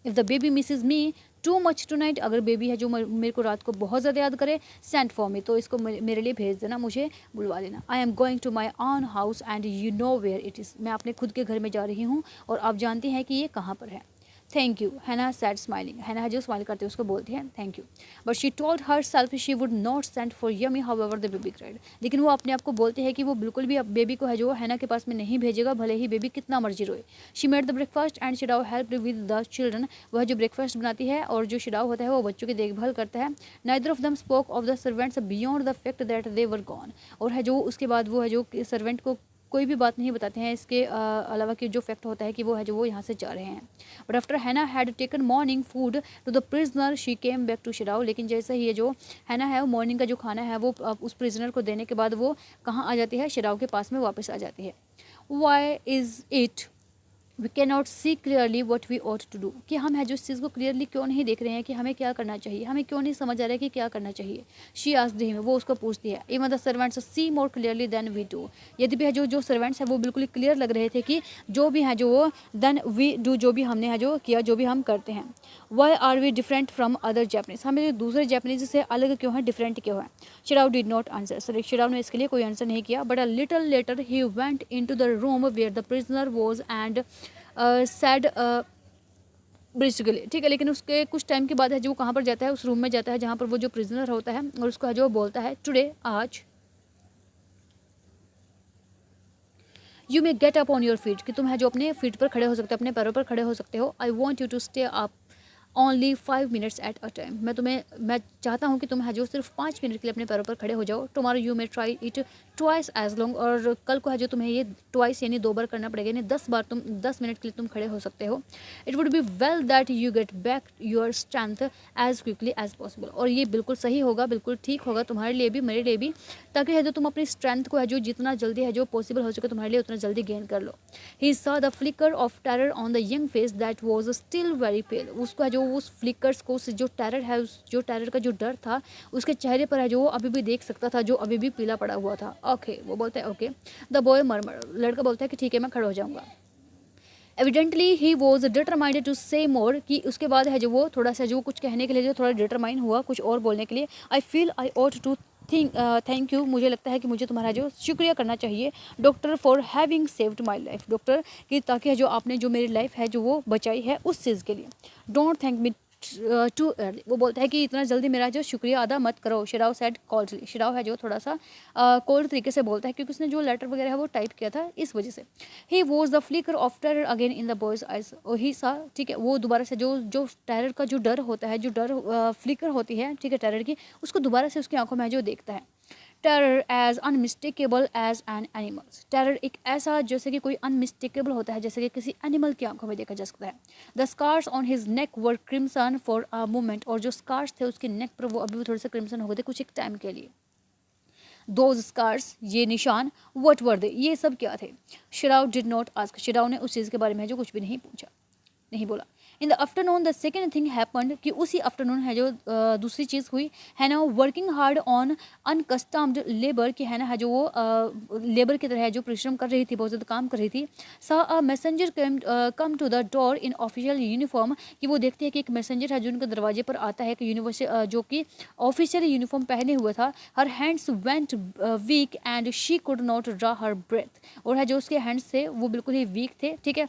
If the baby misses me too much tonight, अगर बेबी है जो मेरे को रात को बहुत ज़्यादा याद करे, सेंड फॉर मी, तो इसको मेरे लिए भेज देना, मुझे बुलवा लेना। I am going to my own house and you know where it is, मैं अपने खुद के घर में जा रही हूँ और आप जानती हैं कि ये कहाँ पर है। थैंक यू, हैना सैड स्माइलिंग, हैना जो स्माइल करते हैं उसको बोलती है thank you. But she told her self she would not send for yummy however the baby cried, लेकिन वो अपने आप को बोलती है कि वो बिल्कुल भी अब बेबी को है जो हैना के पास में नहीं भेजेगा, भले ही बेबी कितना मर्जी रोए। She made the breakfast and Sadao help with the children, वह जो ब्रेकफास्ट बनाती है और जो शिडाओ होता है वो बच्चों की देखभाल करता है। Neither of them spoke of the servants beyond the fact that they were gone, और है जो उसके बाद वो है जो सर्वेंट को कोई भी बात नहीं बताते हैं इसके अलावा कि जो फैक्ट होता है कि वो है जो वो यहाँ से जा रहे हैं। But after Hanna had taken morning food to the prisoner she came back to Sadao, लेकिन जैसे ही ये जो हैना है वो मॉर्निंग का जो खाना है वो उस प्रिजनर को देने के बाद वो कहाँ आ जाती है, शिराओ के पास में वापस आ जाती है। Why is it we can not see clearly what we ought to do, कि हम है जो इस चीज़ को क्लियरली क्यों नहीं देख रहे हैं कि हमें क्या करना चाहिए, हमें क्यों नहीं समझ आ रहा है कि क्या करना चाहिए। शी आस्क्ड हिम, वो उसको पूछती है। Even the servants see more clearly than we do, यदि भी है जो सर्वेंट्स है वो बिल्कुल क्लियर लग रहे थे कि जो भी है जो वो देन वी डू, जो भी हमने है जो किया, जो भी हम करते हैं। Why are we different from other Japanese, हमें जो दूसरे जैपनीज से अलग क्यों है, डिफरेंट क्यों है। Shirao did not answer, Shirao ने इसके लिए कोई आंसर नहीं किया। But a little later he went in to the room where the prisoner was and said basically, ठीक है, लेकिन उसके कुछ टाइम के बाद है जो वो कहाँ पर जाता है, उस रूम में जाता है जहाँ पर वो जो प्रिजनर होता है, और उसको है जो बोलता है टुडे, आज you may get up on your feet, कि तुम है जो अपने फीट पर खड़े हो सकते हो, अपने पैरों पर खड़े हो सकते हो। I want you to stay up only 5 minutes at a time, मैं चाहता हूँ कि तुम है जो सिर्फ 5 मिनट के लिए अपने पैरों पर खड़े हो जाओ। Tomorrow you may try it twice as long, और कल को है जो तुम्हें ये ट्वाइस यानी 2 बार करना पड़ेगा, यानी 10 बार तुम 10 मिनट के लिए तुम खड़े हो सकते हो। It would be well that you get back your strength as quickly as possible, और ये बिल्कुल सही होगा, बिल्कुल ठीक होगा तुम्हारे लिए भी, मेरे लिए भी, ताकि है जो तुम अपनी स्ट्रेंथ को है जो जितना जल्दी है जो पॉसिबल हो सके तुम्हारे लिए उतना जल्दी गेन कर लो। He saw the flicker of terror on the young face that was still very pale, उसको है जो उस फ्लिकर्स को, जो टेरर है, उस जो टेरर का जो डर था उसके चेहरे पर है जो वो अभी भी देख सकता था, जो अभी भी पीला पड़ा हुआ था। ओके, वो बोलता है ओके। द बॉय मर्मर, लड़का बोलता है कि ठीक है मैं खड़ा हो जाऊंगा। Evidently he was determined to say more, कि उसके बाद है जो वो थोड़ा सा जो कुछ कहने के लिए जो थोड़ा डिटरमाइन हुआ कुछ और बोलने के लिए। I feel I ought to thank you, मुझे लगता है कि मुझे तुम्हारा जो शुक्रिया करना चाहिए doctor for having saved my life, doctor कि ताकि जो आपने जो मेरी लाइफ है जो वो बचाई है उस चीज़ के लिए। Don't thank me too early, वो बोलता है कि इतना जल्दी मेरा जो शुक्रिया अदा मत करो। शिराओ सेड कोल्डली, शिराओ है जो थोड़ा सा कोल्ड तरीके से बोलता है क्योंकि उसने जो लेटर वगैरह है वो टाइप किया था इस वजह से। He was the flicker of terror again in the boy's eyes, he saw, ठीक है, वो दोबारा से जो टेरर का जो डर होता है, जो डर फ्लिकर होती है, ठीक है, टेरर की, उसको दोबारा से उसकी आंखों में जो देखता है। Terror as unmistakable as an animal's, terror एक ऐसा जैसे कि कोई अनमिस्टेकेबल होता है, जैसे कि किसी एनिमल की आंखों में देखा जा सकता है। The scars on his neck were crimson for a moment, और जो स्कार्स थे उसके नेक पर वो अभी भी थोड़े से क्रिम्सन हो गए थे कुछ एक टाइम के लिए। दोज स्कार्स, ये निशान, वट वर दे, ये सब क्या थे। शिराओ डिड नॉट आस्क, शिराओ ने उस चीज़ के बारे में जो कुछ भी नहीं पूछा, नहीं बोला। In the afternoon the second thing happened कि उसी आफ्टरनून है जो दूसरी चीज़ हुई है ना, working hard on unaccustomed labour कि है ना, है जो वो लेबर की तरह है जो परिश्रम कर रही थी, बहुत ज़्यादा काम कर रही थी। Saw a messenger come to the door in official uniform कि वो देखती है कि एक मैसेंजर है जो उनके दरवाजे पर आता है कि यूनिवर्सिटी जो कि ऑफिशियल यूनिफॉर्म पहने हुए था। Her hands went weak and she could not draw her breath, और है जो उसके हैंड्स थे वो बिल्कुल ही वीक थे, ठीक है,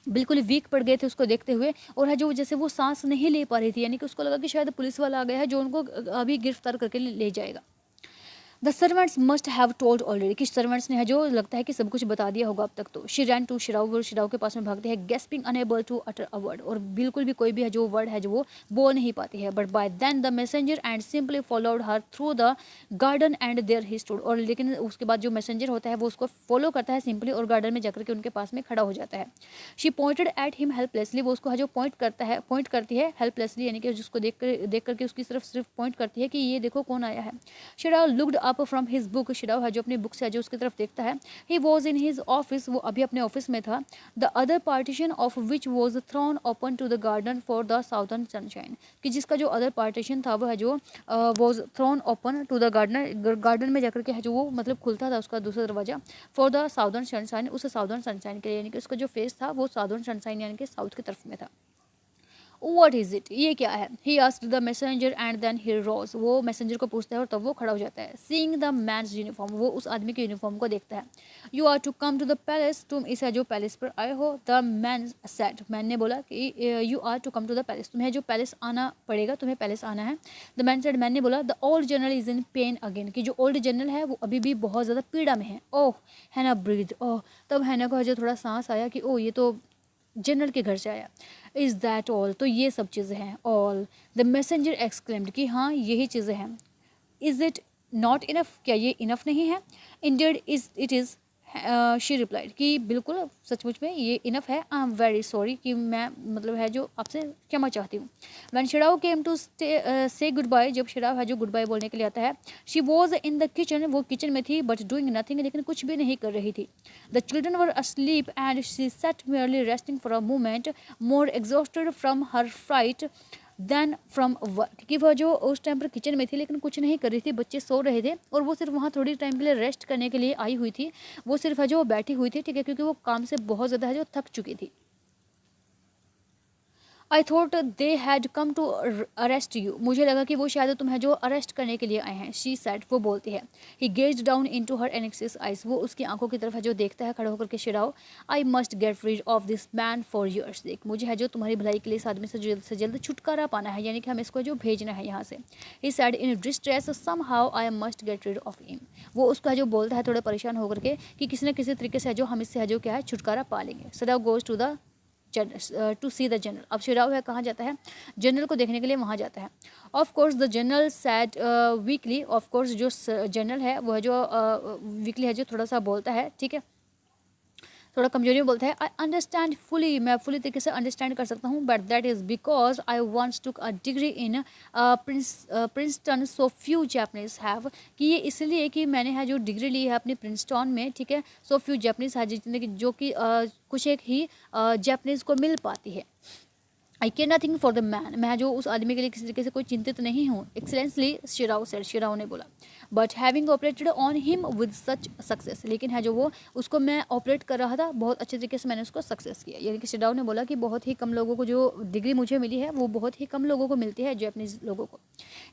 बिल्कुल वीक पड़ गए थे उसको देखते हुए, और है जो जैसे वो सांस नहीं ले पा रही थी, यानी कि उसको लगा कि शायद पुलिस वाला आ गया है जो उनको अभी गिरफ्तार करके ले जाएगा। The servants must have told already कि सर्वेंट्स ने है जो लगता है कि सब कुछ बता दिया होगा अब तक तो। शी रैन टू शिराव, और शिराव के पास में भागती है, gasping unable to utter a word, और बिल्कुल भी कोई भी है जो वर्ड है जो वो बोल नहीं पाती है। But by then the messenger and simply followed her through the garden and there he stood, और लेकिन उसके बाद जो मैसेंजर होता है वो उसको फॉलो करता है सिंपली, और गार्डन में जाकर के उनके पास में खड़ा हो जाता है। She pointed at him helplessly, वो उसको है जो पॉइंट करती है हेल्पलेसली, यानी कि जिसको देख करके उसकी तरफ सिर्फ पॉइंट करती है कि ये देखो कौन आया है। Sadao looked up from his book, Sadao है जो अपनी बुक से है जो उसकी तरफ देखता है। He was in his office, वो अभी अपने ऑफिस में था। The other partition of which was thrown open to the garden for the southern sunshine, कि जिसका जो अदर पार्टीशन था वो है जो was thrown open to the garden में जाकर के है जो वो मतलब खुलता था उसका दूसरा दरवाजा, फॉर द साउदर्न सनशाइन, उस साउदर्न सनशाइन के लिए, यानी कि उसका जो फेस था वो साउदर्न सनशाइन यानी कि साउथ की तरफ में था। What is it? ये क्या है? He asked the messenger and then he rose. वो मैसेंजर को पूछता है और तब वो खड़ा हो जाता है। Seeing the man's uniform, वो उस आदमी के यूनिफॉर्म को देखता है। You are to come to the palace, तुम इस जो पैलेस पर आए हो। The man said, मैन ने बोला कि you are to come to the palace, तुम्हें जो पैलेस आना पड़ेगा, तुम्हें पैलेस आना है। The man said, मैन ने बोला the old general is in pain again, कि जो ओल्ड जनरल है वो अभी भी बहुत ज़्यादा पीड़ा में है। ओह हैना ब्रीथ, ओह तब हैना को जो थोड़ा सांस आया कि ओह ये तो जनरल के घर से आया। इज़ दैट ऑल, तो ये सब चीज़ें हैं। ऑल द मैसेंजर एक्सक्लेम्ड कि हाँ यही चीज़ें हैं। इज़ इट नॉट इनफ, क्या ये इनफ नहीं है? Ended is it is, she replied कि बिल्कुल सचमुच में ये इनफ है। आई एम वेरी सॉरी, कि मैं मतलब है जो आपसे क्षमा चाहती हूँ। वैन शिराव केम टू से गुड बाय, जब शिराव है जो गुड बाय बोलने के लिए आता है। She was in the kitchen, वो किचन में थी, बट डूइंग नथिंग, लेकिन कुछ भी नहीं कर रही थी। The children were asleep and she sat merely resting for a moment, more exhausted from her fright than from work, कि वह जो उस टाइम पर किचन में थी लेकिन कुछ नहीं कर रही थी, बच्चे सो रहे थे और वो सिर्फ वहाँ थोड़ी टाइम के लिए रेस्ट करने के लिए आई हुई थी। वो सिर्फ है जो वो बैठी हुई थी, ठीक है, क्योंकि वो काम से बहुत ज़्यादा है जो थक चुकी थी। I thought they had come to arrest you, मुझे लगा कि वो शायद तुम्हें जो अरेस्ट करने के लिए आए हैं। शी सेड, वो बोलती है। He gaze down in to her anxious eyes, वो उसकी आंखों की तरफ है जो देखता है खड़ा होकर के। Sadao, I must get rid of this man for yours, देख मुझे है जो तुम्हारी भलाई के लिए इस आदमी से जल्द छुटकारा पाना है, यानी कि हमें इसको जो भेजना है यहाँ से। He said in distress, somehow I must get rid of him, वो उसका जो बोलता है थोड़ा परेशान होकर के कि किसी न किसी तरीके से है जो हम इससे है जो क्या है छुटकारा पा लेंगे। Sadao goes to the to see the general, अब शिराव है कहाँ जाता है? जनरल को देखने के लिए वहाँ जाता है। Of course the general sad weekly, of course जो जनरल है वह जो वीकली है जो थोड़ा सा बोलता है, ठीक है, थोड़ा कमजोरी में बोलता है। आई अंडरस्टैंड फुली, मैं फुली तरीके से अंडरस्टैंड कर सकता हूँ, but that is because I once took a degree in Princeton so few Japanese have, कि ये इसलिए कि मैंने है जो डिग्री ली है अपनी प्रिंसटन में, ठीक है, सो फ्यू जैपनीज है जितने की जो कि कुछ एक ही जैपनीज़ को मिल पाती है। I care nothing for the man, मैं जो उस आदमी के लिए किसी तरीके से कोई चिंतित नहीं हूँ। एक्सलेंसली शिराव सेड, शिराव ने बोला। But having operated on him with such success, लेकिन है जो वो उसको मैं ऑपरेट कर रहा था बहुत अच्छे तरीके से, मैंने उसको सक्सेस किया। यानी कि शिराव ने बोला कि बहुत ही कम लोगों को जो डिग्री मुझे मिली है वो बहुत ही कम लोगों को मिलती है, जैपनीज लोगों को।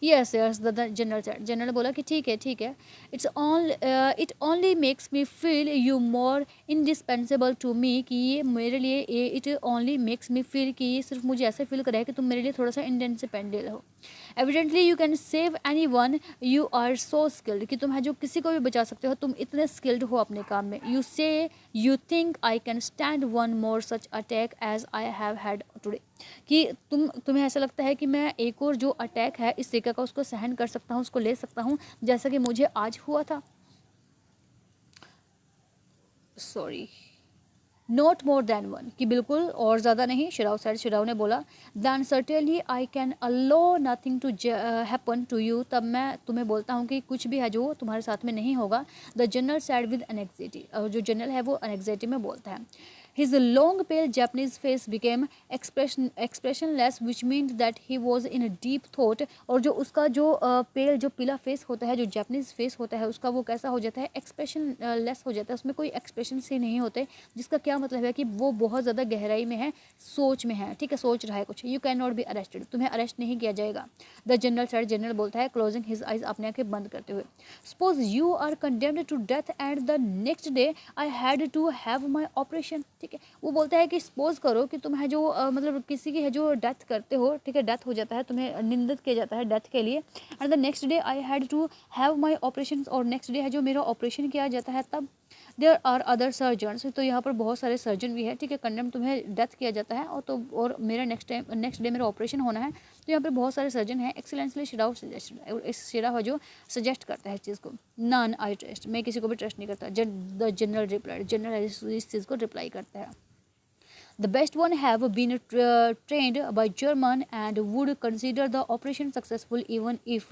Yes yes the general said, general ने बोला कि ठीक है ठीक है। It only makes me feel you more indispensable to me, कि ये मेरे लिए it only makes me feel, कि ये सिर्फ मुझे ऐसे फील कराए कि तुम मेरे लिए थोड़ा सा इंडिपेंडेंट हो। Evidently you can save anyone, you are so skilled, कि तुम है जो किसी को भी बचा सकते हो, तुम इतने स्किल्ड हो अपने काम में। You say you think I can stand one more such attack as I have had today, कि तुम्हें ऐसा लगता है कि मैं एक और जो अटैक है इस तरीके का उसको सहन कर सकता हूँ, उसको ले सकता हूँ जैसा कि मुझे आज हुआ था। Sorry, not more than one, कि बिल्कुल और ज़्यादा नहीं। शिराव साइड, शिराव ने बोला। Then certainly I can allow nothing to happen to you, तब मैं तुम्हें बोलता हूँ कि कुछ भी है जो तुम्हारे साथ में नहीं होगा। The general side with anxiety, और जो जनरल है वो एनेक्सिटी में बोलता है। His long pale Japanese face became expressionless, which meant that he was in a deep thought. और जो उसका जो पेल जो पीला फेस होता है, जो जापानीज फेस होता है, उसका वो कैसा हो जाता है, एक्सप्रेशन लेस हो जाता है, उसमें कोई एक्सप्रेशन से नहीं होते, जिसका क्या मतलब है कि वो बहुत ज़्यादा गहराई में है, सोच में है, ठीक है, सोच रहा है कुछ. You can not be arrested, तुम्हें अरेस्ट नहीं किया जाएगा. द जनरल सर, जनरल बोलता है क्लोजिंग हिज आइज, अपने आंखें बंद करते हुए. Suppose you are condemned to death and the next day I had to have my operation. ठीक है, वो बोलता है कि सपोज करो कि तुम है जो मतलब किसी की है जो डेथ करते हो, ठीक है, डेथ हो जाता है, तुम्हें निंदित किया जाता है डेथ के लिए, and the next day I had to have my operation, और नेक्स्ट डे है जो मेरा ऑपरेशन किया जाता है तब. देयर आर अदर सर्जन्स, तो यहाँ पर बहुत सारे सर्जन भी है, ठीक है, कंडेम तुम्हें डेथ किया जाता है और मेरा नेक्स्ट डे मेरा ऑपरेशन होना है, तो यहाँ पर बहुत सारे सर्जन हैं. एक्सीलेंसली शिराव सजेस्ट, इस शिराव जो सजेस्ट करता है इस चीज़ को. नॉन आई ट्रस्ट, मैं किसी को भी ट्रस्ट नहीं करता. द जनरल रिप्लाई, जनरल इस चीज़ को रिप्लाई करता है. The best one have been trained by German and would consider the operation successful even if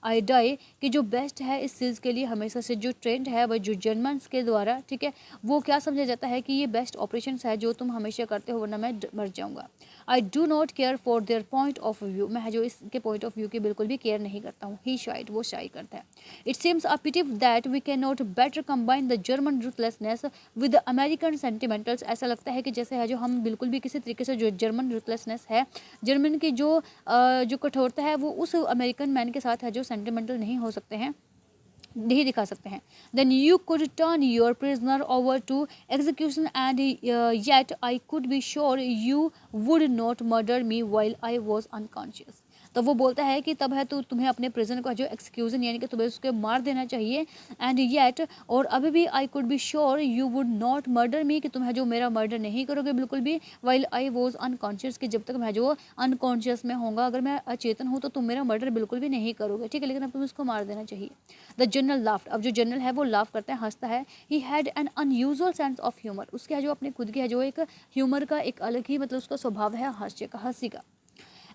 I die. कि जो बेस्ट है इस चीज़ के लिए हमेशा से जो ट्रेंड है वह जो जर्मन्स के द्वारा, ठीक है, वो क्या समझा जाता है कि ये बेस्ट ऑपरेशन है जो तुम हमेशा करते हो, वरना मैं मर जाऊंगा. आई do not care for their point of view, मैं जो इसके पॉइंट ऑफ व्यू की बिल्कुल भी केयर नहीं करता हूँ. ही शाइड, वो शाई करता है. It seems a pity that we can not better combine the German ruthlessness with the American sentimentals. ऐसा लगता है कि जैसे है जो हम बिल्कुल भी किसी तरीके से जो जर्मन रूथलेसनेस है, जर्मन की जो कठोरता है, वो उस अमेरिकन मैन के साथ है जो सेंटिमेंटल नहीं हो सकते हैं, नहीं दिखा सकते हैं. Then you could turn your prisoner over to execution and yet I could be sure you would not murder me while I was unconscious. तो वो बोलता है कि तब है तो तुम्हें अपने प्रिजन का जो एक्सक्यूजन यानी कि तुम्हें उसके मार देना चाहिए, एंड येट, और अभी भी I could be sure you would not murder me, कि तुम है जो मेरा मर्डर नहीं करोगे बिल्कुल भी, वाइल आई वॉज अनकॉन्शियस, कि जब तक मैं जो अनकॉन्शियस में होगा, अगर मैं अचेतन हूँ तो तुम मेरा मर्डर बिल्कुल भी नहीं करोगे, ठीक है, लेकिन अब तुम्हें उसको मार देना चाहिए. द जनरल लाफ्ड, अब जो जनरल है वो लाफ करता है, हंसता है. He had an unusual sense of humour, उसके है जो अपने खुद की है जो एक ह्यूमर का एक अलग ही मतलब उसका स्वभाव है, हास्य का, हंसी का.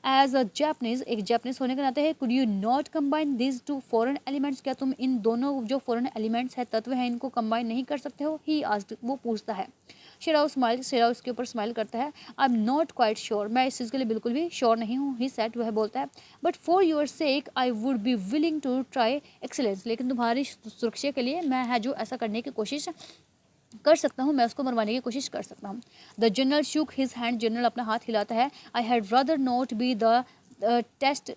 एज अ जापनीज, एक जापनीज होने के नाते है, could you not combine this two foreign elements, क्या तुम इन दोनों जो फॉरेन एलिमेंट्स है, तत्व हैं, इनको कंबाइन नहीं कर सकते हो. ही आस्क्ड, वो पूछता है. शेराव स्माइल, शेराव उसके ऊपर स्माइल करता है. आई एम नॉट क्वाइट श्योर, मैं इस चीज़ के लिए बिल्कुल भी श्योर नहीं हूँ. ही सेड, वह बोलता है. But for your sake I would be willing to try excellence, लेकिन तुम्हारी सुरक्षा के लिए मैं है जो ऐसा करने की कोशिश कर सकता हूँ, मैं उसको मरवाने की कोशिश कर सकता हूँ. The general shook his hand, general अपना हाथ हिलाता है. I had rather not be the test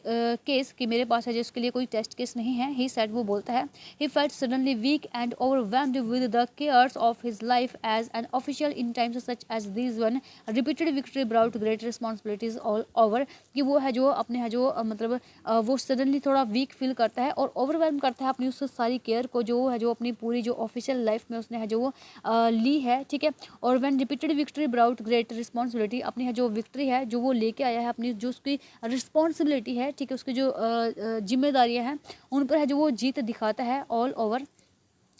case, कि मेरे पास है जिसके लिए कोई टेस्ट केस नहीं है. ही सेड, वो बोलता है. He felt suddenly weak and overwhelmed with the cares of his life as an official in times such as this one. Repeated victory brought great responsibilities all over, कि वो है जो अपने है जो मतलब वो सडनली थोड़ा वीक फील करता है और ओवरवेल्म करता है अपनी उस सारी केयर को जो है जो अपनी पूरी जो ऑफिशियल लाइफ में उसने है जो वो ली है, ठीक है. और when repeated victory brought great responsibility, अपनी है जो विक्ट्री है जो वो लेके आया है, अपनी जो उसकी रिस्पॉन्सिबिलिटी है, ठीक है, उसकी जो जिम्मेदारियां हैं उन पर है जो वो जीत दिखाता है all over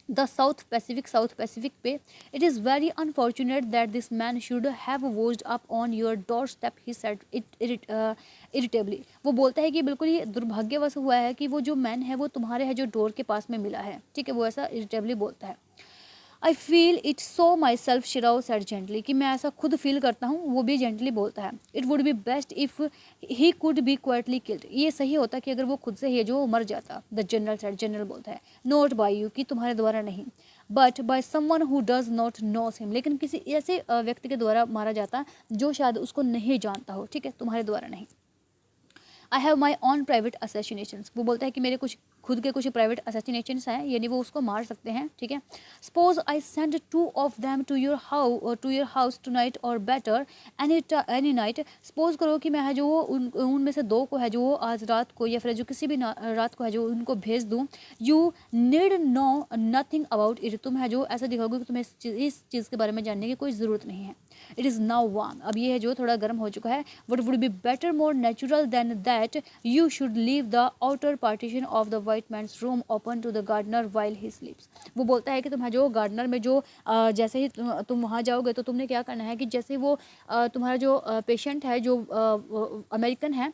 the South Pacific पे. It is very unfortunate that this man should have watched up on your door step, he said irritably. वो बोलता है कि बिल्कुल ही दुर्भाग्यवश हुआ है कि वो जो मैन है वो तुम्हारे है जो डोर के पास में मिला है, ठीक है, वो ऐसा इरिटेबली बोलता है. I feel it so myself, Sadao said gently, कि मैं ऐसा खुद फील करता हूँ, वो भी जेंटली बोलता है. It would B best if he could be quietly killed, ये सही होता कि अगर वो खुद से ही जो मर जाता. द जनरल सेड, जनरल बोलता है. नॉट बाय यू, कि तुम्हारे द्वारा नहीं, but by someone who does not knows him, लेकिन किसी ऐसे व्यक्ति के द्वारा मारा जाता जो शायद उसको नहीं जानता हो, ठीक है, तुम्हारे द्वारा नहीं. I have my on private assassinations, वो बोलता है कि मेरे कुछ खुद के कुछ प्राइवेट असैसिनेशंस हैं, यानी वो उसको मार सकते हैं, ठीक है. Suppose I send 2 of them to your house tonight or better any night. Suppose करो कि मैं है जो उनमें से 2 को है जो आज रात को या फिर जो किसी भी रात को है जो उनको भेज दूँ. You need know nothing about it, तुम है जो ऐसा दिखाओगे कि तुम्हें इस चीज़ के बारे में जानने की कोई ज़रूरत नहीं है. इट इज़ नाउ वार्म, अब ये है जो थोड़ा गर्म हो चुका है. What would be better more natural than that you should leave the outer partition of the white man's room open to the gardener while he sleeps. वो बोलता है कि तुम जो गार्डनर में जो जैसे ही तुम वहाँ जाओगे तो तुमने क्या करना है कि जैसे वो तुम्हारा जो पेशेंट है जो अमेरिकन है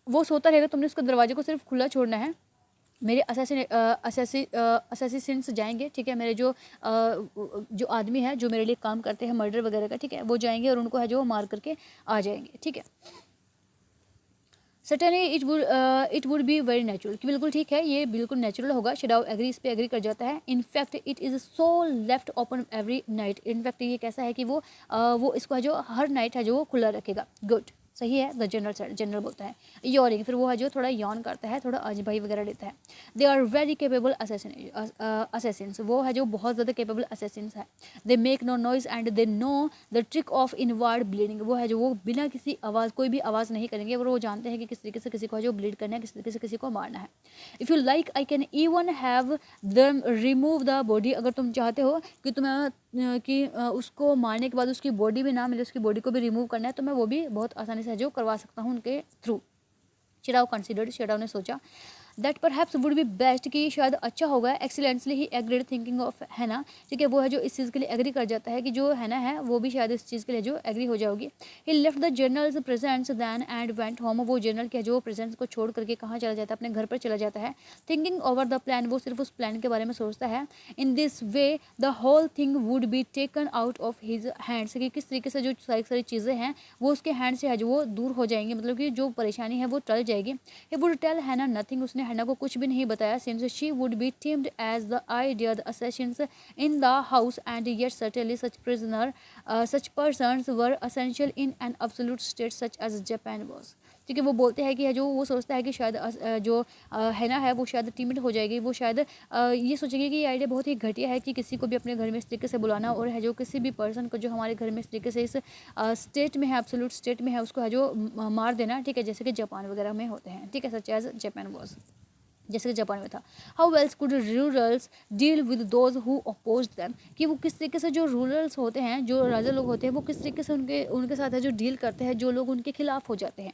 वो सोता रहेगा, तुमने उसका दरवाजे को सिर्फ खुला छोड़ना है मेरे असेसिन्स जाएंगे, ठीक है, मेरे जो आदमी है जो मेरे लिए काम करते हैं मर्डर वगैरह का, ठीक है, वो जाएंगे और उनको है जो मार करके आ जाएंगे, ठीक है। Certainly it would be very natural, कि बिल्कुल ठीक है, ये बिल्कुल नेचुरल होगा। शिडाउ एग्री, इस पे एग्री कर जाता है। In fact it is so left open every night, in fact ये कैसा है कि वो इसको है जो हर नाइट है जो वो खुला रखेगा। गुड, सही है। द जनरल बोलता है यॉरिंग, फिर वो है जो थोड़ा यॉन करता है, थोड़ा अजबाई वगैरह लेता है। They are very capable assassins, वो है जो बहुत ज़्यादा केपेबल असेसिन्स है। They make no noise and they know the trick of inward bleeding, वो है जो वो बिना किसी आवाज़, कोई भी आवाज़ नहीं करेंगे, और वो जानते हैं कि किस तरीके से किसी को जो ब्लीड करना है, किस तरीके से किसी को मारना है। If you like I can even have them remove the body, अगर तुम चाहते हो कि उसको मारने के बाद उसकी बॉडी भी ना मिले, उसकी बॉडी को भी रिमूव करना है, तो मैं वो भी बहुत आसानी से जो करवा सकता हूँ उनके थ्रू। शिडाउ कंसिडर्ड, शिडाउ ने सोचा that perhaps would be best, कि शायद अच्छा होगा। Excellently he agreed thinking of हैना, ठीक है, वो है जो इस चीज़ के लिए एग्री कर जाता है कि जो हैना है वो भी शायद इस चीज़ के लिए जो एग्री हो जाओगी। He left the general's presence then and went home, वो जर्नल के जो प्रेजेंट्स को छोड़ करके कहाँ चला जाता है, अपने घर पर चला जाता है। थिंकिंग ओवर द प्लान, वो सिर्फ उस प्लान के बारे में सोचता है। In this way the whole thing would be taken out of his hands, कि किस तरीके से जो सारी चीज़ें हैं वो उसके हैंड से है जो वो दूर हो जाएंगी, मतलब कि जो परेशानी है वो टल जाएगी। He would tell Hanna nothing, उसने हैना को कुछ भी नहीं बताया। Since she would be teamed as the idea the assassins in the house, and yet certainly such persons were essential in an absolute state such as Japan was, ठीक है। वो बोलते हैं कि जो वो सोचता है कि शायद जो हैना है वो शायद टीमिड हो जाएगी, वो शायद ये सोचेगी कि ये आइडिया बहुत ही घटिया है कि किसी को भी अपने घर में इस तरीके से बुलाना, और है जो किसी भी पर्सन को जो हमारे घर में इस तरीके से इस स्टेट में है, एब्सोल्यूट स्टेट में है, उसको है जो मार देना, ठीक है, जैसे कि जापान वगैरह में होते हैं, ठीक है, सच एज जापान वॉज, जैसे कि जापान में था। How wells could rurals deal with those who oppose them, कि वो किस तरीके से जो रूरल्स होते हैं, जो राजा लोग होते हैं, वो किस तरीके से उनके साथ है जो डील करते हैं, जो लोग उनके खिलाफ हो जाते हैं।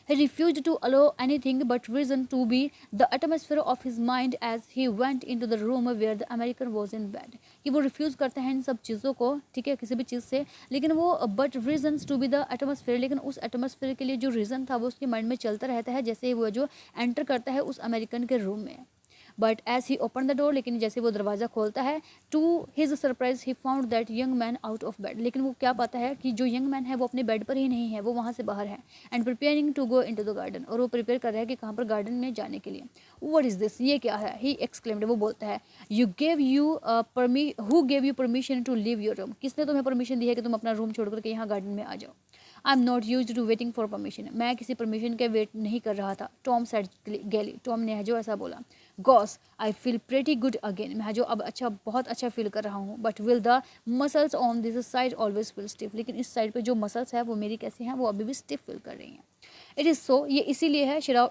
He refused to allow anything but reason to be the atmosphere of his mind as he went into the room where the American was in bed, कि वो रिफ्यूज़ करते हैं इन सब चीज़ों को, ठीक है, किसी भी चीज़ से, लेकिन वो but reasons to be the atmosphere, लेकिन उस एटमोसफेयर के लिए जो रीज़न था वो उसके माइंड में चलता रहता है जैसे ही वो जो एंटर करता है उस अमेरिकन के रूम में। But as he open the door, लेकिन जैसे वो दरवाज़ा खोलता है, to his surprise he found that young man out of bed, लेकिन वो क्या पाता है कि जो यंग मैन है वो अपने बेड पर ही नहीं है, वो वहाँ से बाहर है। And preparing to go into the garden, और वो प्रिपेयर कर रहा है कि कहाँ पर, गार्डन में जाने के लिए। व्हाट इज दिस, ये क्या है? ही एक्सक्लेम्ड, वो बोलता है who gave you permission to leave your room, किसने तुम्हें परमिशन दी है कि तुम अपना रूम छोड़ करके यहाँ गार्डन में आ जाओ। I am not use to waiting for permission, मैं किसी परमिशन के वेट नहीं कर रहा था। टॉम सेड गैली, टॉम ने है जो ऐसा बोला। Gauss I feel pretty good again, मैं जो अब बहुत अच्छा फील कर रहा हूँ। But will the muscles on this side always feel stiff, लेकिन इस साइड पे जो मसल्स है वो मेरी कैसी हैं, वो अभी भी स्टिफ फील कर रही हैं। इट इज़ सो, ये इसीलिए है। शिराव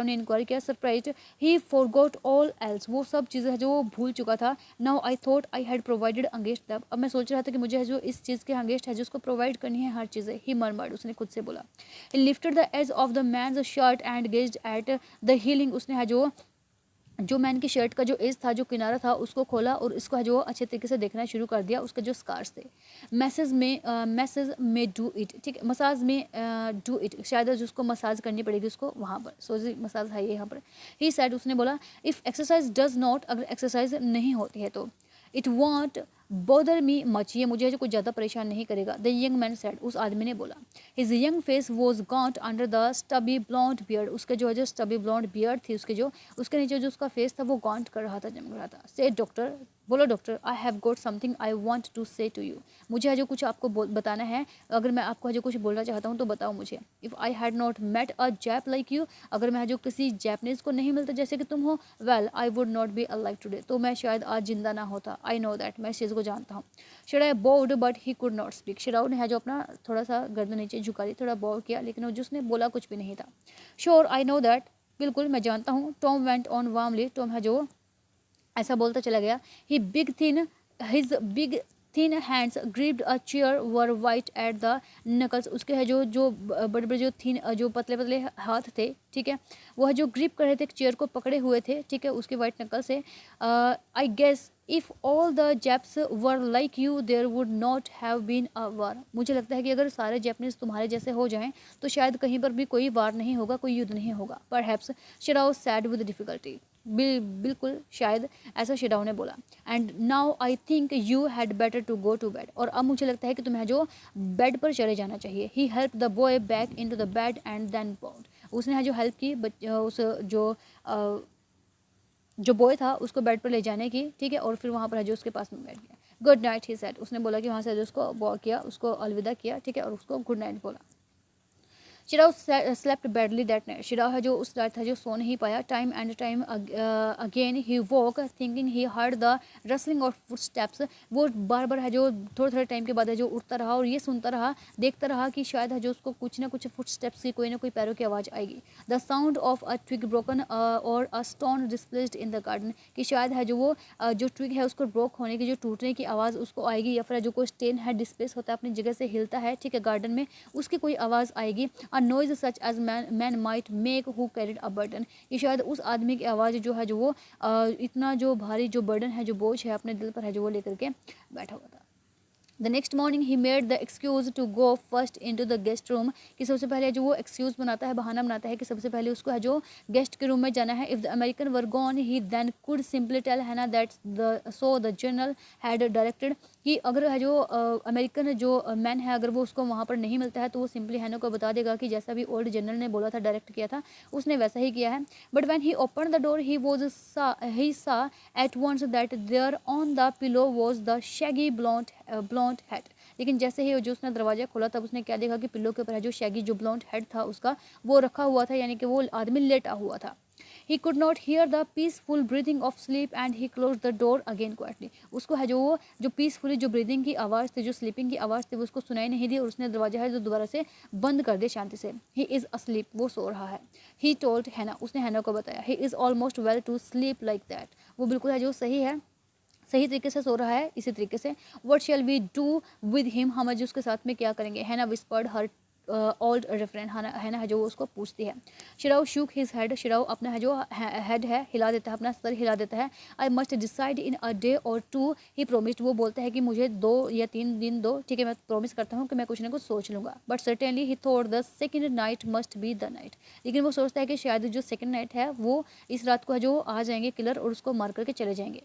ने इंक्वायर किया। सरप्राइज ही फॉरगॉट ऑल एल्स, वो सब चीज़ें जो वो भूल चुका था। Now I thought I had provided against that, अब मैं सोच रहा था कि मुझे जो इस चीज़ के अगेंस्ट है जो उसको प्रोवाइड करनी है हर चीज़ें। ही मरमर्ड, उसने खुद से बोला। He lifted the edge of the man's shirt and gazed at the healing, उसने है जो मैन की शर्ट का जो एज था, जो किनारा था, उसको खोला और इसको जो अच्छे तरीके से देखना शुरू कर दिया, उसके जो स्कार्स थे। मैसेज में डू इट, ठीक है, मसाज में डू इट, शायद जिसको मसाज करनी पड़ेगी उसको वहाँ पर, सो मसाज है यहाँ पर। ही सैड, उसने बोला, इफ़ एक्सरसाइज डज नॉट, अगर एक्सरसाइज नहीं होती है तो, it won't bother me much, ये मुझे जो कुछ ज़्यादा परेशान नहीं करेगा। द यंग मैन सेड, उस आदमी ने बोला। His young face was gaunt under the stubby blond beard, उसके जो स्टबी ब्लॉन्ड बियर्ड थी, उसके नीचे जो उसका फेस था वो गॉन्ट कर रहा था, जम रहा था। से डॉक्टर, बोलो doctor, I have got something I want to say to you, मुझे जो कुछ आपको बताना है, अगर मैं आपको जो कुछ बोलना चाहता हूँ तो बताओ मुझे। If I had not met a Jap like you, अगर मैं जो किसी जैपनीज़ को नहीं मिलता जैसे कि तुम हो, well I would not be alive today, तो मैं शायद आज जिंदा ना होता। आई नो दैट, मैं इस चीज़ को जानता हूँ। Sadao bowed but he could not speak, Sadao ने है जो अपना थोड़ा सा गर्दन नीचे झुका दी, थोड़ा बोर किया, लेकिन वो जिसने बोला कुछ भी नहीं था। श्योर आई नो दैट, बिल्कुल मैं जानता हूँ। Tom went on warmly, Tom है जो ऐसा बोलता चला गया। His big thin hands gripped a chair were white at the knuckles, उसके है जो बड़े बड़े जो थिन जो पतले पतले हाथ थे, ठीक है, वो है जो ग्रिप कर रहे थे, एक चेयर को पकड़े हुए थे, ठीक है, उसके वाइट नकल से। I guess if all the Japs were like you there would not have been a war. मुझे लगता है कि अगर सारे जैपनीज तुम्हारे जैसे हो जाएं तो शायद कहीं पर भी कोई वार नहीं होगा, कोई युद्ध नहीं होगा। Perhaps Sadao said with difficulty. बिल्कुल शायद ऐसा शिराओ ने बोला। And now I think you had better to go to bed. और अब मुझे लगता है कि तुम्हें जो बेड पर चले जाना चाहिए। He help the boy back in to the bed and then bound. उसने जो हेल्प की उस जो बॉय था उसको बेड पर ले जाने की, ठीक है, और फिर वहाँ पर जो उसके पास में बैठ गया। गुड नाइट ही सेड। उसने बोला कि वहाँ से जो उसको वॉक किया, उसको अलविदा किया, ठीक है, और उसको गुड नाइट बोला। शिराव स्लेप्ट बैडली दैट नाइट। शिराव है जो उस रात था जो सो नहीं पाया। Time and time again he walk thinking he heard the rustling of foot steps. वो बार बार है जो थोड़े थोड़े टाइम के बाद है जो उठता रहा और ये सुनता रहा, देखता रहा कि शायद है जो उसको कुछ ना कुछ फुट स्टेप्स की कोई ना कोई पैरों की आवाज़ आएगी। The sound of a twig broken or a stone displaced in the garden. कि शायद है जो वो जो ट्विग है उसको ब्रोक होने की, जो टूटने की आवाज़ उसको आएगी, या फिर जो कोई स्टेन है डिस्प्लेस होता है अपनी जगह से हिलता है, ठीक है, गार्डन में, उसकी कोई आवाज़ आएगी। A noise such as man might make who carried a burden। ये शायद उस आदमी की आवाज़ जो है जो वो इतना जो भारी जो बर्डन है, जो बोझ है अपने दिल पर है जो वो लेकर के बैठा हुआ था। The next morning he made the excuse to go first in to the guest room. कि सबसे पहले जो वो एक्सक्यूज़ बनाता है, बहाना बनाता है कि सबसे पहले उसको है जो गेस्ट के रूम में जाना है। If the American were gone he then could simply tell Hanna that the general had directed. कि अगर है जो अमेरिकन जो मैन है अगर वो उसको वहाँ पर नहीं मिलता है तो वो सिंपली हैना को बता देगा कि जैसा भी ओल्ड जनरल ने बोला था, डायरेक्ट किया था, उसने वैसा ही किया है। But when he open the door he saw at once that there on the pillow was the shaggy blond head. लेकिन जैसे ही जो उसने दरवाजा खोला तब उसने क्या देखा कि पिल्लो के ऊपर है जो शैगी जो ब्लॉन्ड हेड था उसका वो रखा हुआ था, यानी कि वो आदमी लेटा हुआ था। He could not hear the peaceful breathing of sleep and he closed the door again quietly। उसको है जो पीसफुली जो ब्रीदिंग की आवाज़ थी, जो स्लीपिंग की आवाज़ थी, वो उसको सुनाई नहीं दी और उसने दरवाजा है जो दोबारा से बंद कर दिया शांति से। He is asleep, वो सो रहा है। He told Hannah, उसने हैना को बताया। He is almost well to sleep like that। वो बिल्कुल है जो सही है, सही तरीके से सो रहा है इसी तरीके से। What shall we do with him, हम आज उसके साथ में क्या करेंगे। हैना विस्पर्ड हर ओल्ड रेफरेंट। हैना है जो उसको पूछती है। शिराव शूक हिज हेड। शिराव अपना है जो हेड है हिला देता है, अपना सर हिला देता है। I must decide in a day और टू ही प्रोमिस्ड। वो बोलता है कि मुझे 2 या 3 दिन दो, ठीक है, मैं प्रॉमिस करता हूँ कि मैं कुछ ना कुछ सोच लूँगा। But certainly he thought the second night must be the night. लेकिन वो सोचता है कि शायद जो सेकेंड नाइट है वो इस रात को है जो आ जाएंगे किलर और उसको मार करके चले जाएंगे।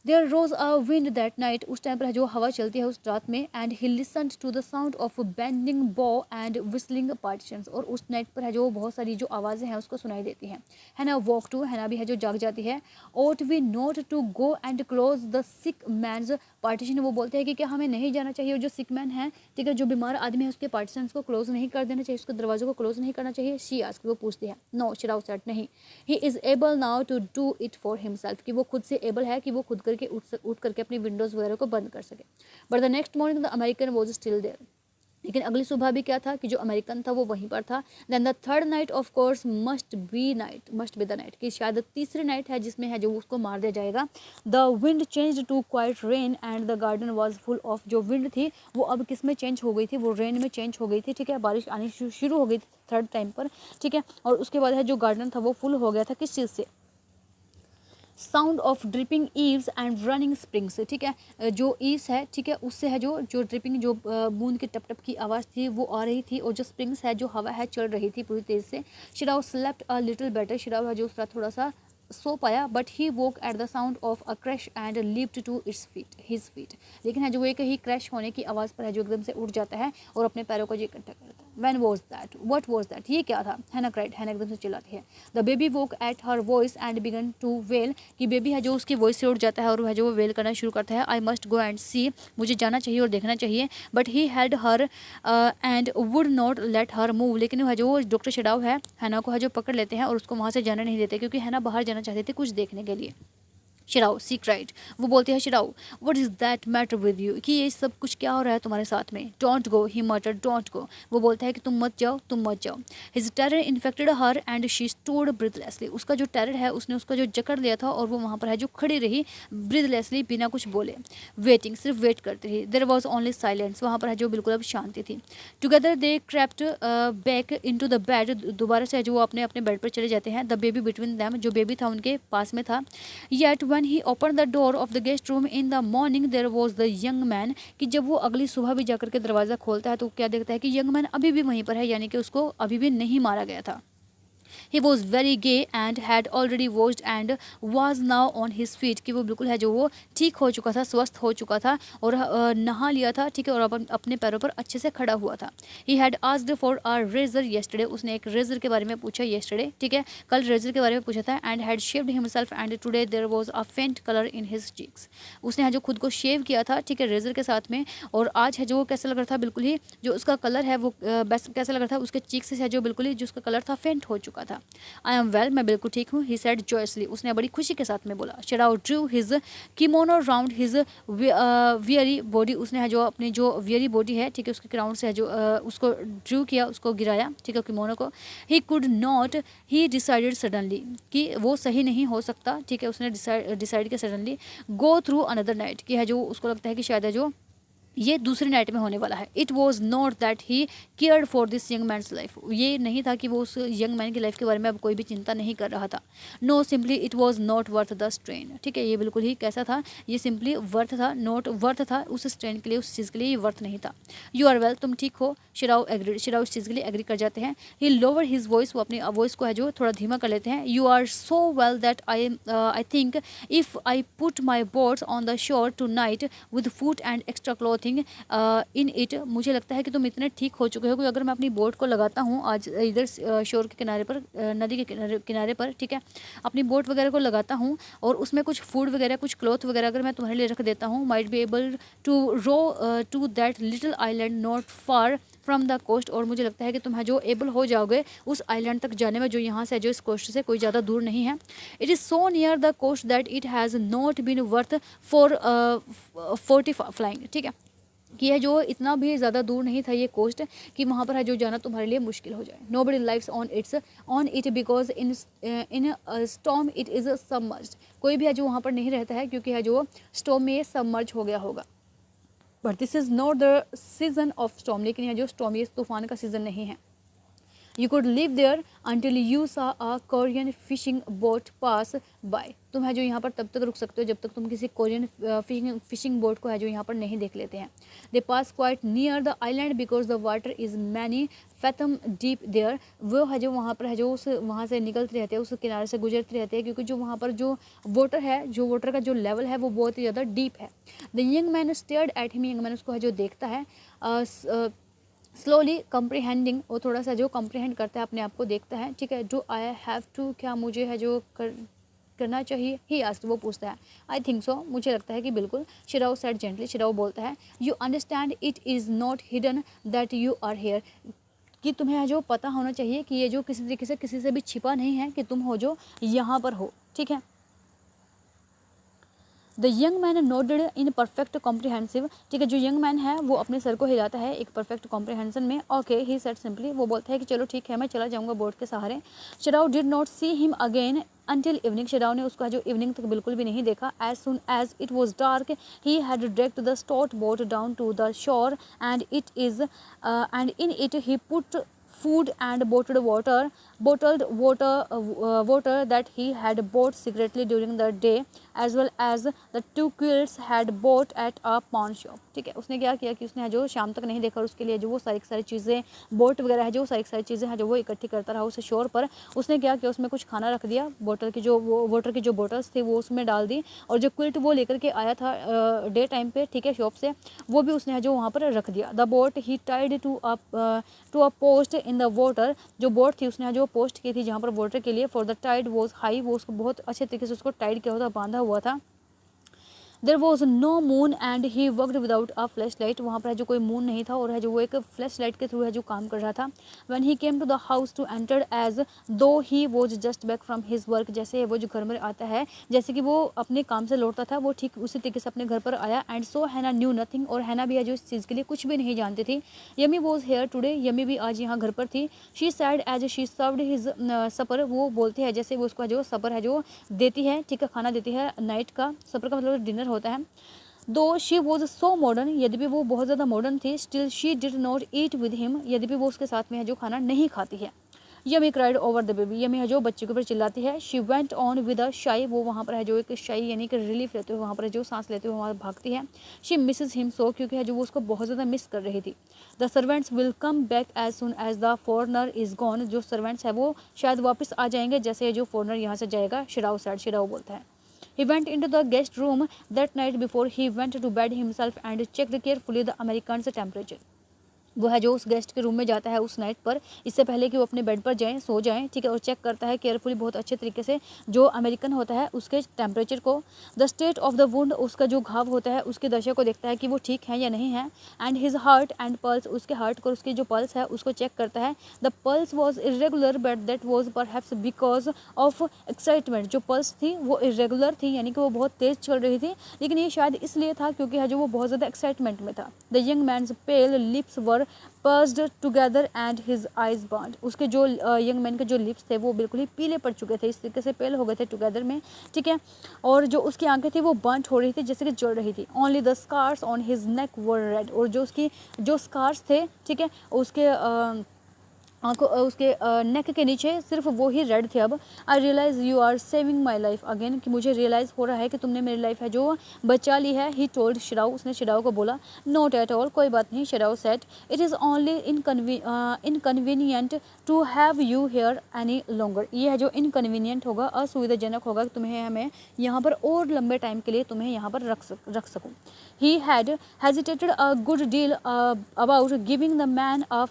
There rose a wind that night. उस टाइम पर जो हवा चलती है उस रात में। And he listened to the sound of bending bough and whistling partitions. और उस नाइट पर है जो बहुत सारी जो आवाज़ें हैं उसको सुनाई देती हैं। है ना वॉक टू, है ना भी है जो जाग जाती है। Ought we not to go and close the sick man's partition. वो बोलते हैं कि क्या हमें नहीं जाना चाहिए, जो सिक मैन है, ठीक है, जो बीमार आदमी है उसके पार्टीशन को क्लोज नहीं कर देना चाहिए, उसके दरवाजे को क्लोज नहीं करना चाहिए। शी आस्क, वो पूछती है। नो शिराव सेड, नहीं। He is able now to do it for himself. कि वो खुद से एबल है कि वो खुद करके उठ करके अपनी विंडोज़ वगैरह को बंद कर सके। But the next morning the American was still there. लेकिन अगली सुबह भी क्या था कि जो अमेरिकन था वो वहीं पर था। Then the third night of course must be the night. कि शायद तीसरी नाइट है जिसमें है जो उसको मार दिया जाएगा। The wind change to quite rain and the garden was full of. जो विंड थी वो अब किस में चेंज हो गई थी, वो रेन में चेंज हो गई थी, ठीक है, बारिश आनी शुरू हो गई थी थर्ड टाइम पर, ठीक है। और उसके बाद है जो गार्डन था वो फुल हो गया था किस चीज़ से, sound of dripping eaves and running springs. ठीक है, जो ईव्स है, ठीक है, उससे है जो ड्रिपिंग जो बूंद की टप टप की आवाज़ थी वो आ रही थी। और जो स्प्रिंग्स है जो हवा है चल रही थी पूरी तेज़ से। Shirau slept a little better. Shirau है जो उसका थोड़ा सा सो पाया। But he woke at the sound of a crash and lift to its feet his feet. लेकिन है जो एक ही क्रैश होने की आवाज़ पर है जो एकदम से उठ जाता है और अपने पैरों को जो इकट्ठा करता है। When was that, what was that, ये क्या था। हैना क्राइड, हैना एकदम से चिल्लाती है। The baby woke at her voice and began to wail. कि बेबी है जो उसकी वॉइस से उठ जाता है और वह जो वो वेल करना शुरू करता है। आई मस्ट गो एंड सी, मुझे जाना चाहिए और देखना चाहिए। But he held her and would not let her move. लेकिन वह जो डॉक्टर शिडाव है हैना को है जो पकड़ लेते हैं और उसको वहाँ से जाने नहीं देते, क्योंकि हैना बाहर जाना चाहती थी कुछ देखने के लिए। शिराव सी क्राइड, वो बोलती है Sadao what is that matter with you, कि ये सब कुछ क्या हो रहा है तुम्हारे साथ में। डोंट गो, ही मटर, डोंट गो। वो बोलता है कि तुम मत जाओ, तुम मत जाओ। His terror infected her and she stood breathlessly. उसका जो टेरर है उसने उसका जो जकड़ लिया था और वो वहाँ पर है जो खड़ी रही ब्रीथलेसली, बिना कुछ बोले, वेटिंग, सिर्फ वेट करती रही। देयर वॉज ओनली साइलेंस, वहाँ पर है जो बिल्कुल अब शांति थी। Together they crept back in to the bed. दोबारा से जो वो अपने अपने बेड पर चले जाते हैं। द बेबी बिटवीन दैम, जो बेबी था उनके पास में था। Yet when he opened the door of the guest room in the morning there was the young man, कि जब वो अगली सुबह भी जाकर के दरवाज़ा खोलता है तो क्या देखता है कि यंग मैन अभी भी वहीं पर है, यानी कि उसको अभी भी नहीं मारा गया था। He was very gay and had already washed and was now on his feet, कि वो बिल्कुल है जो वो ठीक हो चुका था, स्वस्थ हो चुका था और नहा लिया था, ठीक है, और अब अपने पैरों पर अच्छे से खड़ा हुआ था। He had asked for a razor yesterday, उसने एक रेजर के बारे में पूछा येस्टरडे, ठीक है, कल रेजर के बारे में पूछा था। And had shaved himself and today there was a faint colour in his cheeks, उसने है जो खुद को शेव किया था, ठीक है, रेजर के साथ में, और आज है जो वो कैसा लग रहा था, बिल्कुल ही जो उसका कलर है वो बेस्ट कैसा लग रहा था, उसके चीक से है जो बिल्कुल ही जो उसका कलर था फेंट हो चुका था। आई एम वेल, मैं बिल्कुल ठीक हूँ। ही सेड जॉयसली, उसने बड़ी खुशी के साथ में बोला। Sadao drew his kimono round his weary body, उसने है जो अपनी जो वियरी बॉडी है, ठीक है, उसके क्राउन से है जो उसको ड्रू किया, उसको गिराया, ठीक है, किमोनो को। ही could not, he decided suddenly, कि वो सही नहीं हो सकता, ठीक है, उसने डिसाइड किया suddenly. Go through another night, कि है जो उसको लगता है कि शायद है जो ये दूसरी नाइट में होने वाला है। It was not that he cared for this young man's life, ये नहीं था कि वो उस यंग मैन की लाइफ के बारे में अब कोई भी चिंता नहीं कर रहा था। No simply it was not worth the strain, ठीक है, ये बिल्कुल ही कैसा था, ये सिंपली वर्थ था, नॉट वर्थ था, उस स्ट्रेन के लिए, उस चीज़ के लिए ये वर्थ नहीं था। यू आर वेल, तुम ठीक हो। शिराउ एग्रीड, शिराउ इस चीज़ के लिए एग्री कर जाते हैं। ही लोवर हिज वॉइस, वो अपनी वॉइस को है जो थोड़ा धीमा कर लेते हैं। You are so well that I think if I put my boats on the shore tonight with food and extra clothing in it, मुझे लगता है कि तुम इतने ठीक हो चुके हो कि अगर मैं अपनी बोट को लगाता हूँ आज इधर शोर के किनारे पर, नदी के किनारे पर, ठीक है, अपनी बोट वगैरह को लगाता हूँ और उसमें कुछ फूड वगैरह, कुछ क्लॉथ वगैरह अगर मैं तुम्हारे लिए रख देता हूँ, might be able to row to that little island not far from the coast, और मुझे लगता है कि तुम है जो एबल हो जाओगे उस आइलैंड तक जाने में जो यहाँ से जो इस कोस्ट से कोई ज़्यादा दूर नहीं है। It is so near the coast that it has not been worth for 40 flying, ठीक है, कि है जो इतना भी ज़्यादा दूर नहीं था ये कोस्ट कि वहाँ पर है जो जाना तुम्हारे लिए मुश्किल हो जाए। Nobody lives on it because in storm it is submerged, कोई भी है जो वहाँ पर नहीं रहता है क्योंकि है जो स्टॉर्म में ये सबमर्ज हो गया होगा। But this is not the season of storm, लेकिन यह जो स्टॉर्म ये तूफान का सीज़न नहीं है। You could live there until you saw a Korean fishing boat pass by, तुम है जो यहाँ पर तब तक रुक सकते हो जब तक तुम किसी कोरियन फिशिंग बोट को है जो यहाँ पर नहीं देख लेते हैं। They pass quite near the island because the water is many fathom deep there, वो है जो वहाँ पर है जो उस वहाँ से निकलते रहते हैं, उस किनारे से गुजरते रहते हैं, क्योंकि जो वहाँ पर जो वाटर है, जो वाटर का जो लेवल है वो बहुत ही ज़्यादा डीप है। The young man stared at him, young man उसको है जो देखता है, स्लोली कम्प्रीहेंडिंग, वो थोड़ा सा जो कम्प्रीहेंड करता है अपने आप को देखता है, ठीक है, डू आई हैव टू, क्या मुझे है जो करना चाहिए, ही आस्क्ड, वो पूछता है। आई थिंक सो, मुझे लगता है कि बिल्कुल। शिराउ सेड जेंटली, शिराउ बोलता है। You understand it is not hidden that you are here, कि तुम्हें जो पता होना चाहिए कि ये जो किसी तरीके से किसी से भी छिपा नहीं है कि तुम हो जो यहाँ पर हो, ठीक है। The young man nodded in perfect comprehensive, ठीक है, जो यंग मैन है वो अपने सर को हिलाता है एक परफेक्ट कॉम्प्रिहेंशन में। ओके, ही सेड सिंपली, वो बोलता है कि चलो ठीक है मैं चला जाऊँगा बोट के सहारे। Sadao did not see him again until evening, Sadao ने उसका जो इवनिंग तक बिल्कुल भी नहीं देखा। As soon as it was dark he had dragged the stout boat down to the shore and and in it he put food and bottled water that he had bought secretly during the day, as well as the 2 quilts had bought at a pawn shop, ठीक है। उसने क्या किया कि उसने जो शाम तक नहीं देखा और उसके लिए जो वो सारी चीज़ें बोट वगैरह है जो सारी चीज़ें हैं जो वो इकट्ठी करता रहा उस शोर पर। उसने क्या किया, उसमें कुछ खाना रख दिया, वाटर की जो बोटल्स थी वो उसमें डाल दी, और जो क्विल्ट वो लेकर के आया था डे टाइम पे, ठीक है, शॉप से, वो भी उसने जो वहाँ पर रख दिया। The boat he tied to a post in the water, जो बोट थी उसने जो पोस्ट की थी जहाँ पर वाटर के लिए, for the tide was high, वो उसको बहुत अच्छे तरीके से उसको टाइड किया हुआ था, बांधा हुआ था। There was no moon and he worked without a flashlight, वहाँ पर जो कोई मून नहीं था और है जो वो एक फ्लैश लाइट के थ्रू है जो काम कर रहा था। When he came to the house to enter as though he was just back from his work, जैसे वो जो घर में आता है जैसे कि वो अपने काम से लौटता था, वो ठीक उसी तरीके से अपने घर पर आया। एंड सो हैना न्यू नथिंग, और हैना भी है जो इस चीज़ के लिए कुछ भी नहीं जानती थी। Yumi was here today, Yumi भी आज यहाँ घर पर थी। She said as she served his supper, वो बोलती है जैसे वो उसका जो सपर है जो देती है, ठीक है, खाना देती है नाइट का, सपर का मतलब डिनर होता है। दो शी वॉज सो मॉडर्न, यद्यपि वो बहुत ज़्यादा मॉडर्न थी, still she did not eat with him, यद्यपि वो उसके साथ में है जो खाना नहीं खाती है। Yummy cried over the baby, yummy है जो बच्चे के ऊपर चिल्लाती है। She went on with a शाई, वो वहाँ पर है जो एक शाई यानी कि रिलीफ लेते हुए वहाँ पर जो सांस लेते हुए वहाँ भागती है। शी मिसेस हिम सो, क्योंकि है जो वो उसको बहुत ज़्यादा मिस कर रही थी। The servants will come back as soon as the foreigner is gone, जो सर्वेंट्स है वो शायद वापस आ जाएंगे जैसे जो फॉरनर यहाँ से जाएगा। शिराओ सैड, शिराओ बोलता है। He went into the guest room that night before he went to bed himself and checked carefully the American's temperature. वो है जो उस गेस्ट के रूम में जाता है उस नाइट पर, इससे पहले कि वो अपने बेड पर जाएं, सो जाएं, ठीक है, और चेक करता है केयरफुली बहुत अच्छे तरीके से जो अमेरिकन होता है उसके टेम्परेचर को। The state of the wound, उसका जो घाव होता है उसकी दशा को देखता है कि वो ठीक है या नहीं है। And his heart and pulse, उसके हार्ट को, उसकी जो पल्स है उसको चेक करता है। The pulse was irregular but that was perhaps because of excitement, जो पल्स थी वो इरेगुलर थी यानी कि वो बहुत तेज़ चल रही थी, लेकिन ये शायद इसलिए था क्योंकि है जो वो बहुत ज़्यादा एक्साइटमेंट में था। The young man's pale lips were pursed together and his eyes burned, उसके जो यंग मैन के जो लिप्स थे वो बिल्कुल ही पीले पड़ चुके थे, इस तरीके से पेल हो गए थे टुगेदर में, ठीक है, और जो उसकी आंखें थी वो बर्न्ट हो रही थी जैसे कि जल रही थी। Only the scars on his neck were red, और जो उसकी जो स्कार्स थे, ठीक है, उसके आंखों उसके नेक के नीचे सिर्फ वो ही रेड थे। अब I realize you are saving my life again, कि मुझे रियलाइज़ हो रहा है कि तुमने मेरी लाइफ है जो बचा ली है। ही टोल्ड शिराओ, उसने शिराओ को बोला। नॉट एट ऑल, कोई बात नहीं। Sadao said it is only inconvenient to have you here any longer, ये है जो इनकन्वीनियंट होगा, असुविधाजनक होगा कि तुम्हें हमें यहाँ पर और लंबे टाइम के लिए तुम्हें यहाँ पर रख सकूँ। He had hesitated a good deal about giving the man a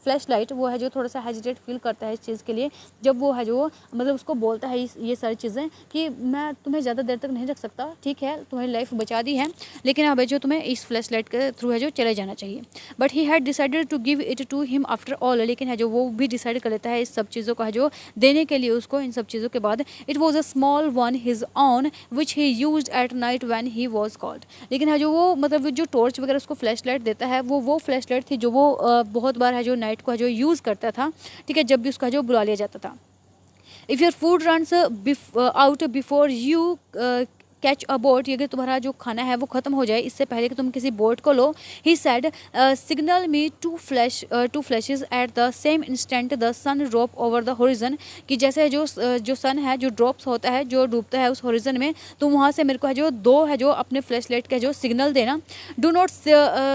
flash light, वो है जो थोड़ा सा हेजिटेट फील करता है इस चीज़ के लिए, जब वो है जो मतलब उसको बोलता है ये सारी चीज़ें कि मैं तुम्हें ज़्यादा देर तक नहीं रख सकता, ठीक है, तुम्हारी लाइफ बचा दी है, लेकिन अब जो तुम्हें इस फ्लैश लाइट के थ्रू है जो चले जाना चाहिए। But he had decided to give it to him after all, लेकिन है जो वो भी डिसाइड कर लेता है इस सब चीज़ों का है जो देने के लिए उसको, इन सब चीज़ों के बाद। It was a small one his on which he use at night when he was called, लेकिन है जो वो मतलब जो टॉर्च वगैरह उसको फ्लैश लाइट देता है वो फ्लैश लाइट थी जो वो बहुत बार है जो नाइट को जो यूज़ करता था, ठीक है, जब भी उसका जो बुला लिया जाता था। If your food runs out before you catch a boat, अगर तुम्हारा जो खाना है वो ख़त्म हो जाए इससे पहले कि तुम किसी बोट को लो। He said signal me to flashes at the same instant the sun drop over the horizon, कि जैसे जो सन है जो ड्रॉप्स होता है जो डूबता है उस होरिजन में, तो वहाँ से मेरे को है जो दो है जो अपने फ्लैश लाइट का जो सिग्नल देना। Do not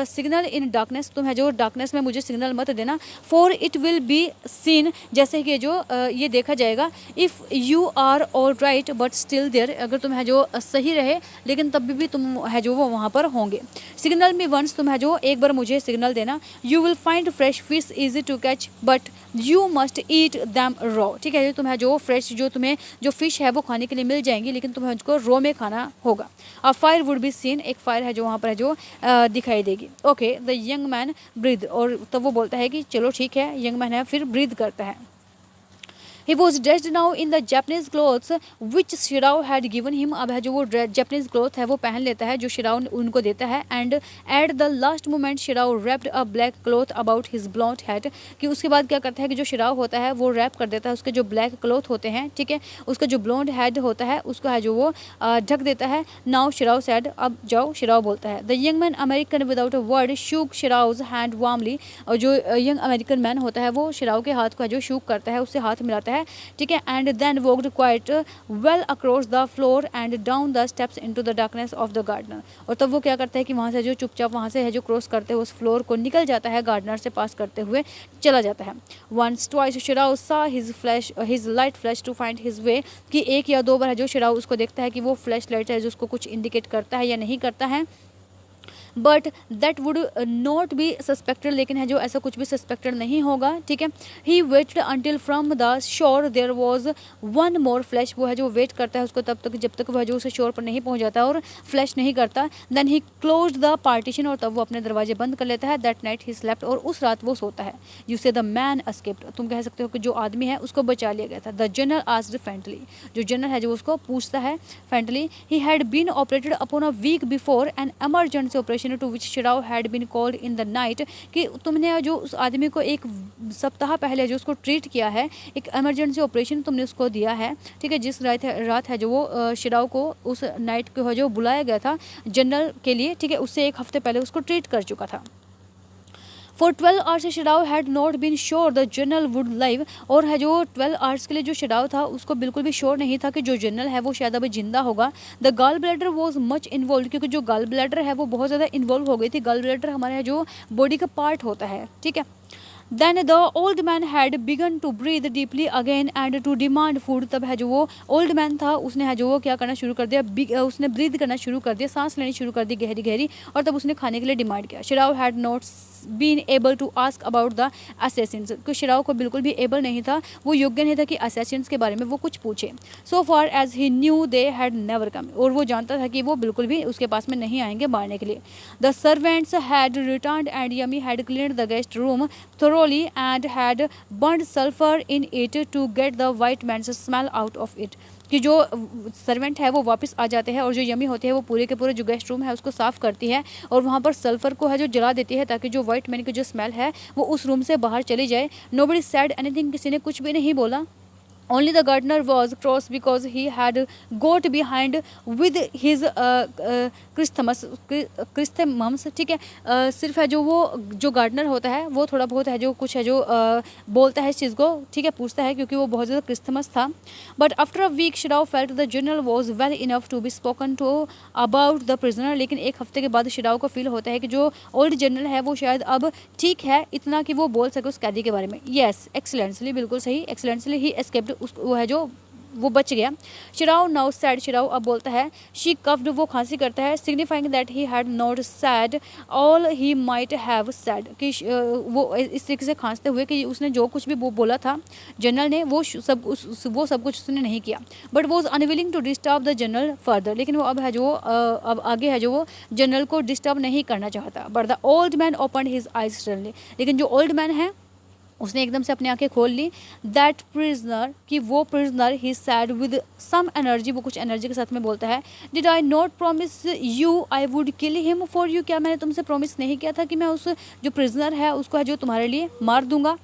signal in darkness, तुम है जो डार्कनेस में मुझे सिग्नल मत देना। For it will be seen, जैसे कि जो ये देखा जाएगा। If you are all right but still there, अगर तुम है जो सही रहे लेकिन तब भी तुम है जो वो वहाँ पर होंगे। सिग्नल मी वंस, तुम है जो एक बार मुझे सिग्नल देना। You will find fresh fish easy to catch but you must eat them raw, ठीक है, तुम है जो फ्रेश जो तुम्हें जो फिश है वो खाने के लिए मिल जाएंगी, लेकिन तुम्हें उसको रॉ में खाना होगा। A fire would be seen, एक फायर है जो वहाँ पर है जो दिखाई देगी। Okay, the young man breathe, और तब वो बोलता है कि चलो ठीक है, यंग मैन है फिर ब्रीद करता है। He was dressed now in the Japanese clothes which Shirao had given him, अब है जो वो Japanese cloth है वो पहन लेता है जो शिराओ उनको देता है। And at the last moment Shirao wrapped a black cloth about his blonde head, कि उसके बाद क्या करता है कि जो शिराओ होता है वो रैप कर देता है उसके जो ब्लैक क्लॉथ होते हैं, ठीक है, उसका जो ब्लॉन्ड हेड होता है उसको है जो वो ढक देता है। नाउ शिराओ सेड, अब जाओ, शिराओ बोलता है। The young man American without a word shook Sadao's hand warmly, और जो यंग अमेरिकन मैन होता है वो शिराओ के हाथ को जो शूक करता है, उससे हाथ मिलाता है, ठीक है। And then walked quite well across the floor and down the steps into the darkness of the gardener, और तब वो क्या करता है कि वहाँ से जो चुपचाप वहाँ से है जो क्रॉस करते हुए उस फ्लोर को निकल जाता है, गार्डनर से पास करते हुए चला जाता है। Once twice Sadao saw his light flash to find his way, कि एक या दो बार है जो शिराओ उसको देखता है कि वो फ्लैश लाइट है जो उसको कुछ इंडिकेट करता है या नहीं करता है। But that would not be suspected, लेकिन है जो ऐसा कुछ भी सस्पेक्टेड नहीं होगा, ठीक है। He waited until from the shore there was one more flash, वो है जो वेट करता है उसको तब तक जब तक वह जो उसे शोर पर नहीं पहुंच जाता और फ्लैश नहीं करता। Then he close the partition, और तब वो अपने दरवाजे बंद कर लेता है। दैट नाइट ही स्लेप्ट, और उस रात वो सोता है। यू से द मैन एस्केप्ड, तुम कह सकते हो कि जो आदमी है उसको बचा लिया गया था। द जनरल आस्क्ड फेंटली, जो जनरल है जो उसको पूछता है faintly. He had been operated upon a week before an emergency operation to which Sadao had been called in the night, कि तुमने जो उस आदमी को एक सप्ताह पहले जो उसको ट्रीट किया है, एक इमरजेंसी ऑपरेशन तुमने उसको दिया है, ठीक है, जिस रात है जो वो शिराओ को उस नाइट को जो बुलाया गया था जनरल के लिए, ठीक है, उससे एक हफ्ते पहले उसको ट्रीट कर चुका था। For 12 hours Sadao had not been sure the general would live, और है जो 12 आवर्स के लिए जो शिराव था उसको बिल्कुल भी श्योर नहीं था कि जो जनरल है वो शायद अभी जिंदा होगा। The gall bladder was much involve, क्योंकि जो गॉल ब्लैडर है वो बहुत ज़्यादा इन्वॉल्व हो गई थी। गॉल ब्लैडर हमारे जो बॉडी का पार्ट होता है, ठीक है। Then the old man had begun to breathe deeply again and to demand food। तब है जो वो ओल्ड मैन था उसने है जो वो क्या करना शुरू कर दिया, उसने ब्रीथ करना शुरू कर दिया, सांस लेनी शुरू कर दी गहरी गहरी, और तब उसने खाने के लिए डिमांड किया। Sadao had not been able to ask about the assassins, क्योंकि शिराव को बिल्कुल भी एबल नहीं था, वो योग्य नहीं था कि असैसिन्स के बारे में वो कुछ पूछे। So far as he knew they had never come, और वो जानता था कि वो बिल्कुल भी उसके पास में नहीं आएंगे मारने के लिए। The servants had returned and yummy had cleaned the guest room thoroughly and had burned sulfur in it to get the white man's smell out of it। कि जो सर्वेंट है वो वापस आ जाते हैं और जो यमी होते हैं वो पूरे के पूरे जो गेस्ट रूम है उसको साफ़ करती है और वहाँ पर सल्फर को है जो जला देती है ताकि जो वाइट मैन की जो स्मेल है वो उस रूम से बाहर चली जाए। नोबडी सेड एनीथिंग, किसी ने कुछ भी नहीं बोला। Only the gardener was cross because he had got behind with his chrysanthemums। ठीक है, सिर्फ है जो वो जो गार्डनर होता है वो थोड़ा बहुत है जो कुछ है जो बोलता है इस चीज़ को, ठीक है, पूछता है, क्योंकि वो बहुत ज़्यादा क्रिस्थमस था। But after a week Sadao felt the general was well enough to be spoken to about the prisoner. लेकिन एक हफ्ते के बाद शिराव को फील होता है कि जो ओल्ड जनरल है वो शायद अब ठीक है इतना कि वो बोल सके उस कैदी के बारे में। येस, एक्सीलेंटली, बिल्कुल सही, एक्सीलेंटली ही एस्केप्ड, वो है जो वो बच गया। शिराव नाउ सैड, शिराव अब बोलता है। शी कफ्ड, वो खांसी करता है, signifying that he had not sad all he might have sad, कि वो इस तरीके से खांसते हुए कि उसने जो कुछ भी वो बोला था जनरल ने वो सब कुछ उसने नहीं किया। But was unwilling to disturb the general further, लेकिन वो अब है जो अब आगे है जो वो जनरल को डिस्टर्ब नहीं करना चाहता। But the old man open his eyes suddenly, लेकिन जो ओल्ड मैन है उसने एकदम से अपनी आंखें खोल ली। दैट प्रिजनर, कि वो prisoner, he said with some energy, वो कुछ एनर्जी के साथ में बोलता है। Did I not promise you I would kill him for you, क्या मैंने तुमसे प्रॉमिस नहीं किया था कि मैं उस जो प्रिजनर है उसको है जो तुम्हारे लिए मार दूंगा।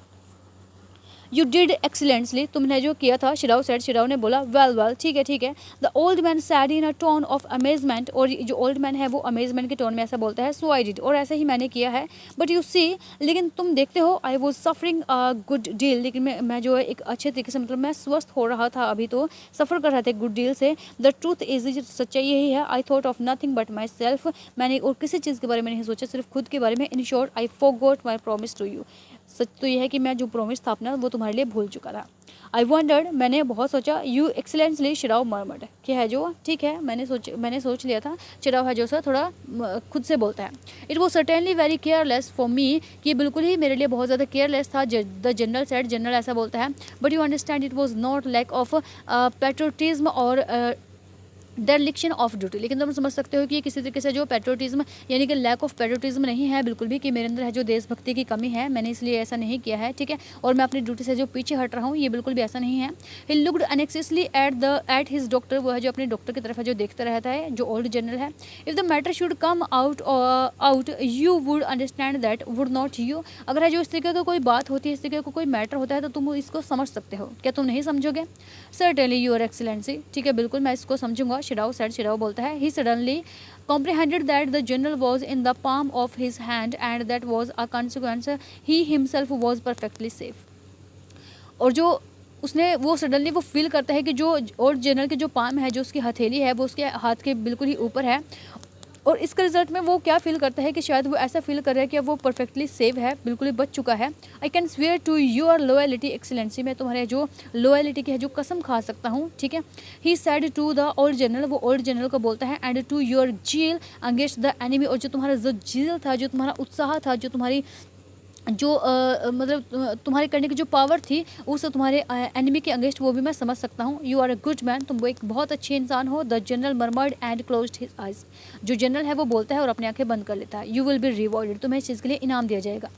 यू डिड एक्सीलेंटली, तुमने जो किया था। शिराव सेड, शिराव ने बोला। वेल वेल, ठीक है ठीक है। The old man sad in a tone of amazement, और जो ओल्ड मैन है वो अमेजमेंट के टोन में ऐसा बोलता है। सो आई डिड, और ऐसे ही मैंने किया है। बट यू सी, लेकिन तुम देखते हो, I was suffering a good deal, लेकिन मैं जो है एक अच्छे तरीके से, मतलब मैं स्वस्थ हो रहा था, अभी तो सफ़र कर रहे थे गुड डील से। द ट्रूथ इज, सच्चाई यही है। I thought of nothing but my self, मैंने और किसी चीज़ के बारे में नहीं सोचा, सिर्फ खुद के बारे में। In short I forgot my promise to you, सच तो यह है कि मैं जो प्रॉमिस था अपना वो तुम्हारे लिए भूल चुका था। आई वंडर्ड, मैंने बहुत सोचा। यू एक्सीलेंटली, शिराव मर्मर्ड, कि है जो ठीक है मैंने सोच लिया था। शिराव है जो सा थोड़ा खुद से बोलता है। It was certainly very careless for me, कि बिल्कुल ही मेरे लिए बहुत ज़्यादा केयरलेस था। द जनरल सेड, जनरल ऐसा बोलता है। But you understand it was not lack of patriotism or dereliction of duty, लेकिन तुम समझ सकते हो कि किसी तरीके से जो पेट्रोटिज्म यानी कि लैक ऑफ पेट्रोटिज्म नहीं है बिल्कुल भी, कि मेरे अंदर है जो देशभक्ति की कमी है, मैंने इसलिए ऐसा नहीं किया है, ठीक है, और मैं अपनी ड्यूटी से जो पीछे हट रहा हूँ, ये बिल्कुल भी ऐसा नहीं है। He looked anxiously at his doctor, वो है जो अपने डॉक्टर की तरफ है जो देखता रहता है, जो ओल्ड जनरल है। If the matter should come out you would understand that, would not you, अगर है जो इस तरीके की कोई बात होती है, इस तरीके का कोई मैटर होता है तो तुम इसको समझ सकते हो, क्या तुम नहीं समझोगे? सर्टेनली योर एक्सीलेंसी, ठीक है, बिल्कुल मैं इसको समझूंगा। शिराव सेड, शिराव बोलता है। He suddenly comprehended that the journal was in the palm of his hand and that was a consequence he himself was perfectly safe। और जो उसने वो सडनली वो फील करता है कि जो ओल्ड जनरल की जो पाम है, जो उसकी हथेली है, वो उसके हाथ के बिल्कुल ही ऊपर है, और इसके रिजल्ट में वो क्या फील करता है कि शायद वो ऐसा फील कर रहा है कि अब वो परफेक्टली सेव है, बिल्कुल ही बच चुका है। I can swear to your loyalty excellency, मैं तुम्हारे जो लॉयलिटी की है जो कसम खा सकता हूँ, ठीक है। He said to the old general, वो ओल्ड जनरल को बोलता है। And to your zeal against the enemy, और जो तुम्हारा जो जील था, जो तुम्हारा उत्साह था, जो तुम्हारी जो मतलब तुम्हारे करने की जो पावर थी, उस तुम्हारे एनिमी के अगेंस्ट, वो भी मैं समझ सकता हूँ। You are a good man, तुम वो एक बहुत अच्छे इंसान हो। The general murmured and closed his eyes, जो जनरल है वो बोलता है और अपनी आंखें बंद कर लेता है। यू विल बी रिवॉर्डेड, तुम्हें इस चीज़ के लिए इनाम दिया जाएगा।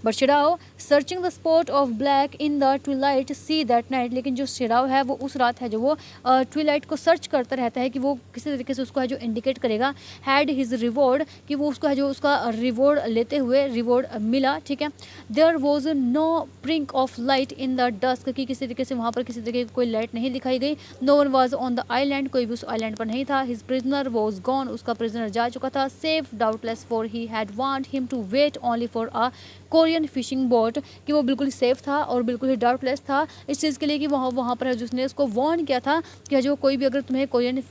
But Sadao searching the spot of black in the twilight sea that night, लेकिन जो शिराव है वो उस रात है जो वो ट्विलाइट को सर्च करता रहता है कि वो किसी तरीके से उसको है जो इंडिकेट करेगा। हैड हिज रिवॉर्ड, कि वो उसको है जो उसका रिवॉर्ड लेते हुए रिवॉर्ड मिला, ठीक है। There was no brink of light in the dusk, कि किसी तरीके से वहाँ पर किसी तरीके की कोई लाइट नहीं दिखाई गई। No one was on the island, कोई भी उस आइलैंड पर नहीं था। हिज प्रिजनर वॉज गॉन, उसका प्रिजनर जा चुका था। Safe doubtless for he had want him to wait only for a Korean fishing boat, कि वो बिल्कुल सेफ था और बिल्कुल ही डाउटलेस था इस चीज़ के लिए कि वहाँ पर जिसने उसको वार्न किया था कि जो कोई भी अगर तुम्हें कोरियन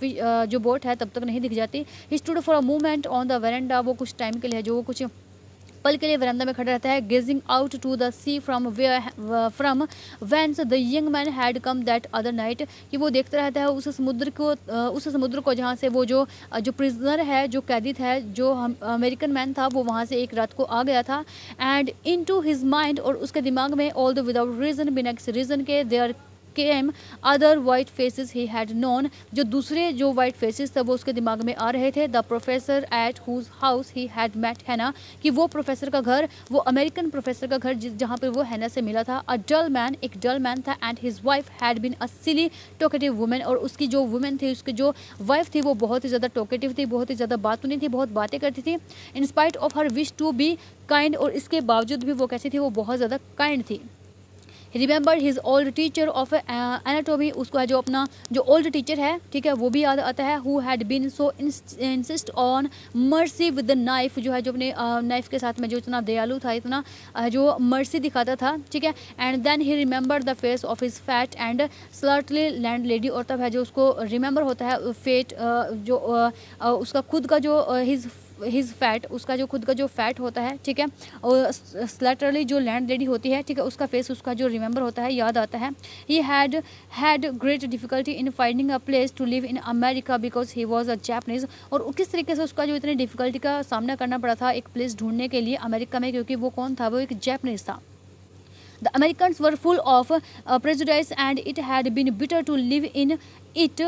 जो बोट है तब तक नहीं दिख जाती। He stood for a movement on the veranda, वो कुछ टाइम के लिए जो वो कुछ पल के लिए वरांदा में खड़ा रहता है। Gazing out to the sea from whence the young man had come that other night, कि वो देखता रहता है उस समुद्र को जहाँ से वो जो प्रिजनर है, जो कैदी है, जो अमेरिकन मैन था, वो वहाँ से एक रात को आ गया था। And into his mind, और उसके दिमाग में, ऑल द विदाउट रीजन, बिना किसी रीजन के, there came other white faces he had known, जो दूसरे जो वाइट फेसेस थे वो उसके दिमाग में आ रहे थे। The professor at whose house he had met Hannah, कि वो प्रोफेसर का घर, वो अमेरिकन प्रोफेसर का घर जहाँ पर वो हैना से मिला था। अ डल मैन, एक डल मैन था। And his wife had been a silly talkative woman, और उसकी जो वुमेन थी, उसकी जो वाइफ थी, वो बहुत ही ज़्यादा टॉकेटिव थी, बहुत ही ज़्यादा बातूनी थी, बहुत बातें करती थी। In spite of her wish to be kind, और इसके बावजूद भी वो कैसी थी, वो बहुत ज़्यादा काइंड थी। Remember his old teacher of anatomy, उसको है जो अपना जो ओल्ड टीचर है, ठीक है, वो भी याद आता है। Who had been so insist on mercy with the knife, जो है जो अपने नाइफ के साथ में जो इतना दयालु था, इतना जो मर्सी दिखाता था, ठीक है। And then he remember the face of his fat and slatternly landlady, और तब है जो उसको रिमेंबर होता है फेट, जो उसका खुद का जो हिज फैट, उसका जो खुद का जो फैट होता है, ठीक है, और स्लैटरली जो लैंड लेडी होती है, ठीक है, उसका फेस, उसका जो रिमेंबर होता है, याद आता है। He had great difficulty in finding a place to live in America because he was a Japanese, और किस तरीके से उसका जो इतनी डिफिकल्टी का सामना करना पड़ा था एक प्लेस ढूंढने के लिए अमेरिका में, क्योंकि वो कौन था, वो एक जैपनीज था। The Americans were full of prejudice and it had been bitter to live in it,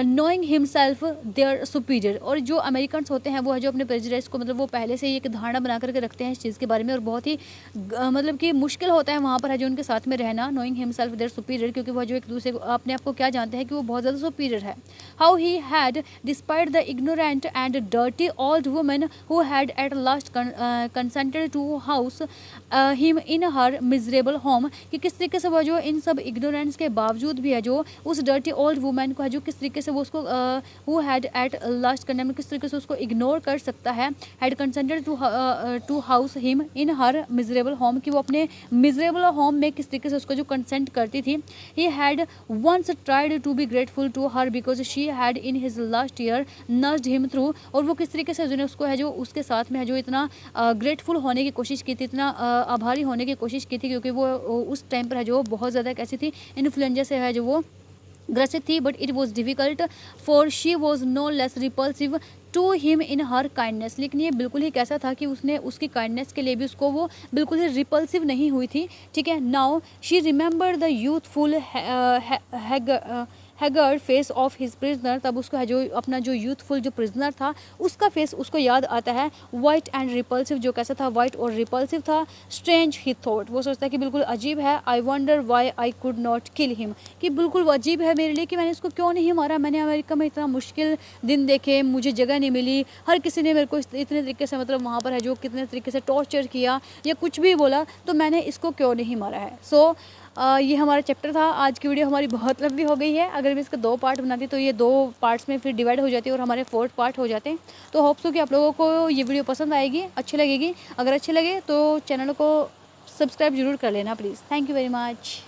knowing himself their superior। और जो अमेरिकन्स होते हैं वो है जो अपने प्रेजुडाइज को, मतलब वो पहले से ही एक धारणा बना करके रखते हैं इस चीज़ के बारे में, और बहुत ही मतलब कि मुश्किल होता है वहाँ पर है जो उनके साथ में रहना, knowing himself their superior, क्योंकि वह जो एक दूसरे को अपने आप को क्या जानते हैं कि वो बहुत ज़्यादा सुपीरियर है। How he had despite the ignorant and dirty old woman who had at last consented to house him in her miserable home, कि किस तरीके से वह जो इन सब इग्नोरेंस के बावजूद भी है जो उस डर्टी ओल्ड वुमन को है जो किस तरीके से वो उसको हु हैड एट लास्ट करने में किस तरीके से उसको इग्नोर कर सकता है। Had consented to house him in her miserable home, कि वो अपने मिजरेबल होम में किस तरीके से उसको जो कंसेंट करती थी। He had once tried to be grateful to her because she had in his last year nursed him through, और वो किस तरीके से जो उसको है जो उसके साथ में है जो इतना ग्रेटफुल होने की कोशिश की थी, इतना आभारी होने की कोशिश की थी, क्योंकि वो उस टाइम पर है जो बहुत ज़्यादा कैसी थी, इन्फ्लुएंजा से है जो वो ग्रसित थी। But it was difficult for she was no less repulsive to him in her kindness, लेकिन ये बिल्कुल ही कैसा था कि उसने उसकी काइंडनेस के लिए भी उसको वो बिल्कुल ही रिपल्सिव नहीं हुई थी, ठीक है। Now she remember the youthful haggard face of his prisoner, तब उसको है जो अपना जो यूथफुल जो प्रिजनर था उसका फेस उसको याद आता है। वाइट एंड रिपल्सिव, जो कैसा था, वाइट और रिपल्सिव था। स्ट्रेंज ही थॉट, वो सोचता है कि बिल्कुल अजीब है। I wonder why I could not kill him, कि बिल्कुल अजीब है मेरे लिए कि मैंने इसको क्यों नहीं मारा। मैंने अमेरिका में इतना मुश्किल दिन देखे, मुझे जगह नहीं मिली, हर किसी ने मेरे को इतने तरीके से मतलब वहाँ पर है जो कितने तरीके से टॉर्चर किया या कुछ भी बोला, तो मैंने इसको क्यों नहीं मारा है। सो ये हमारा चैप्टर था। आज की वीडियो हमारी बहुत लंबी हो गई है, अगर मैं इसके 2 पार्ट बनाती तो ये 2 पार्ट्स में फिर डिवाइड हो जाती और हमारे 4th पार्ट हो जाते। तो होप सो कि आप लोगों को ये वीडियो पसंद आएगी, अच्छी लगेगी। अगर अच्छी लगे तो चैनल को सब्सक्राइब जरूर कर लेना please. Thank you very much.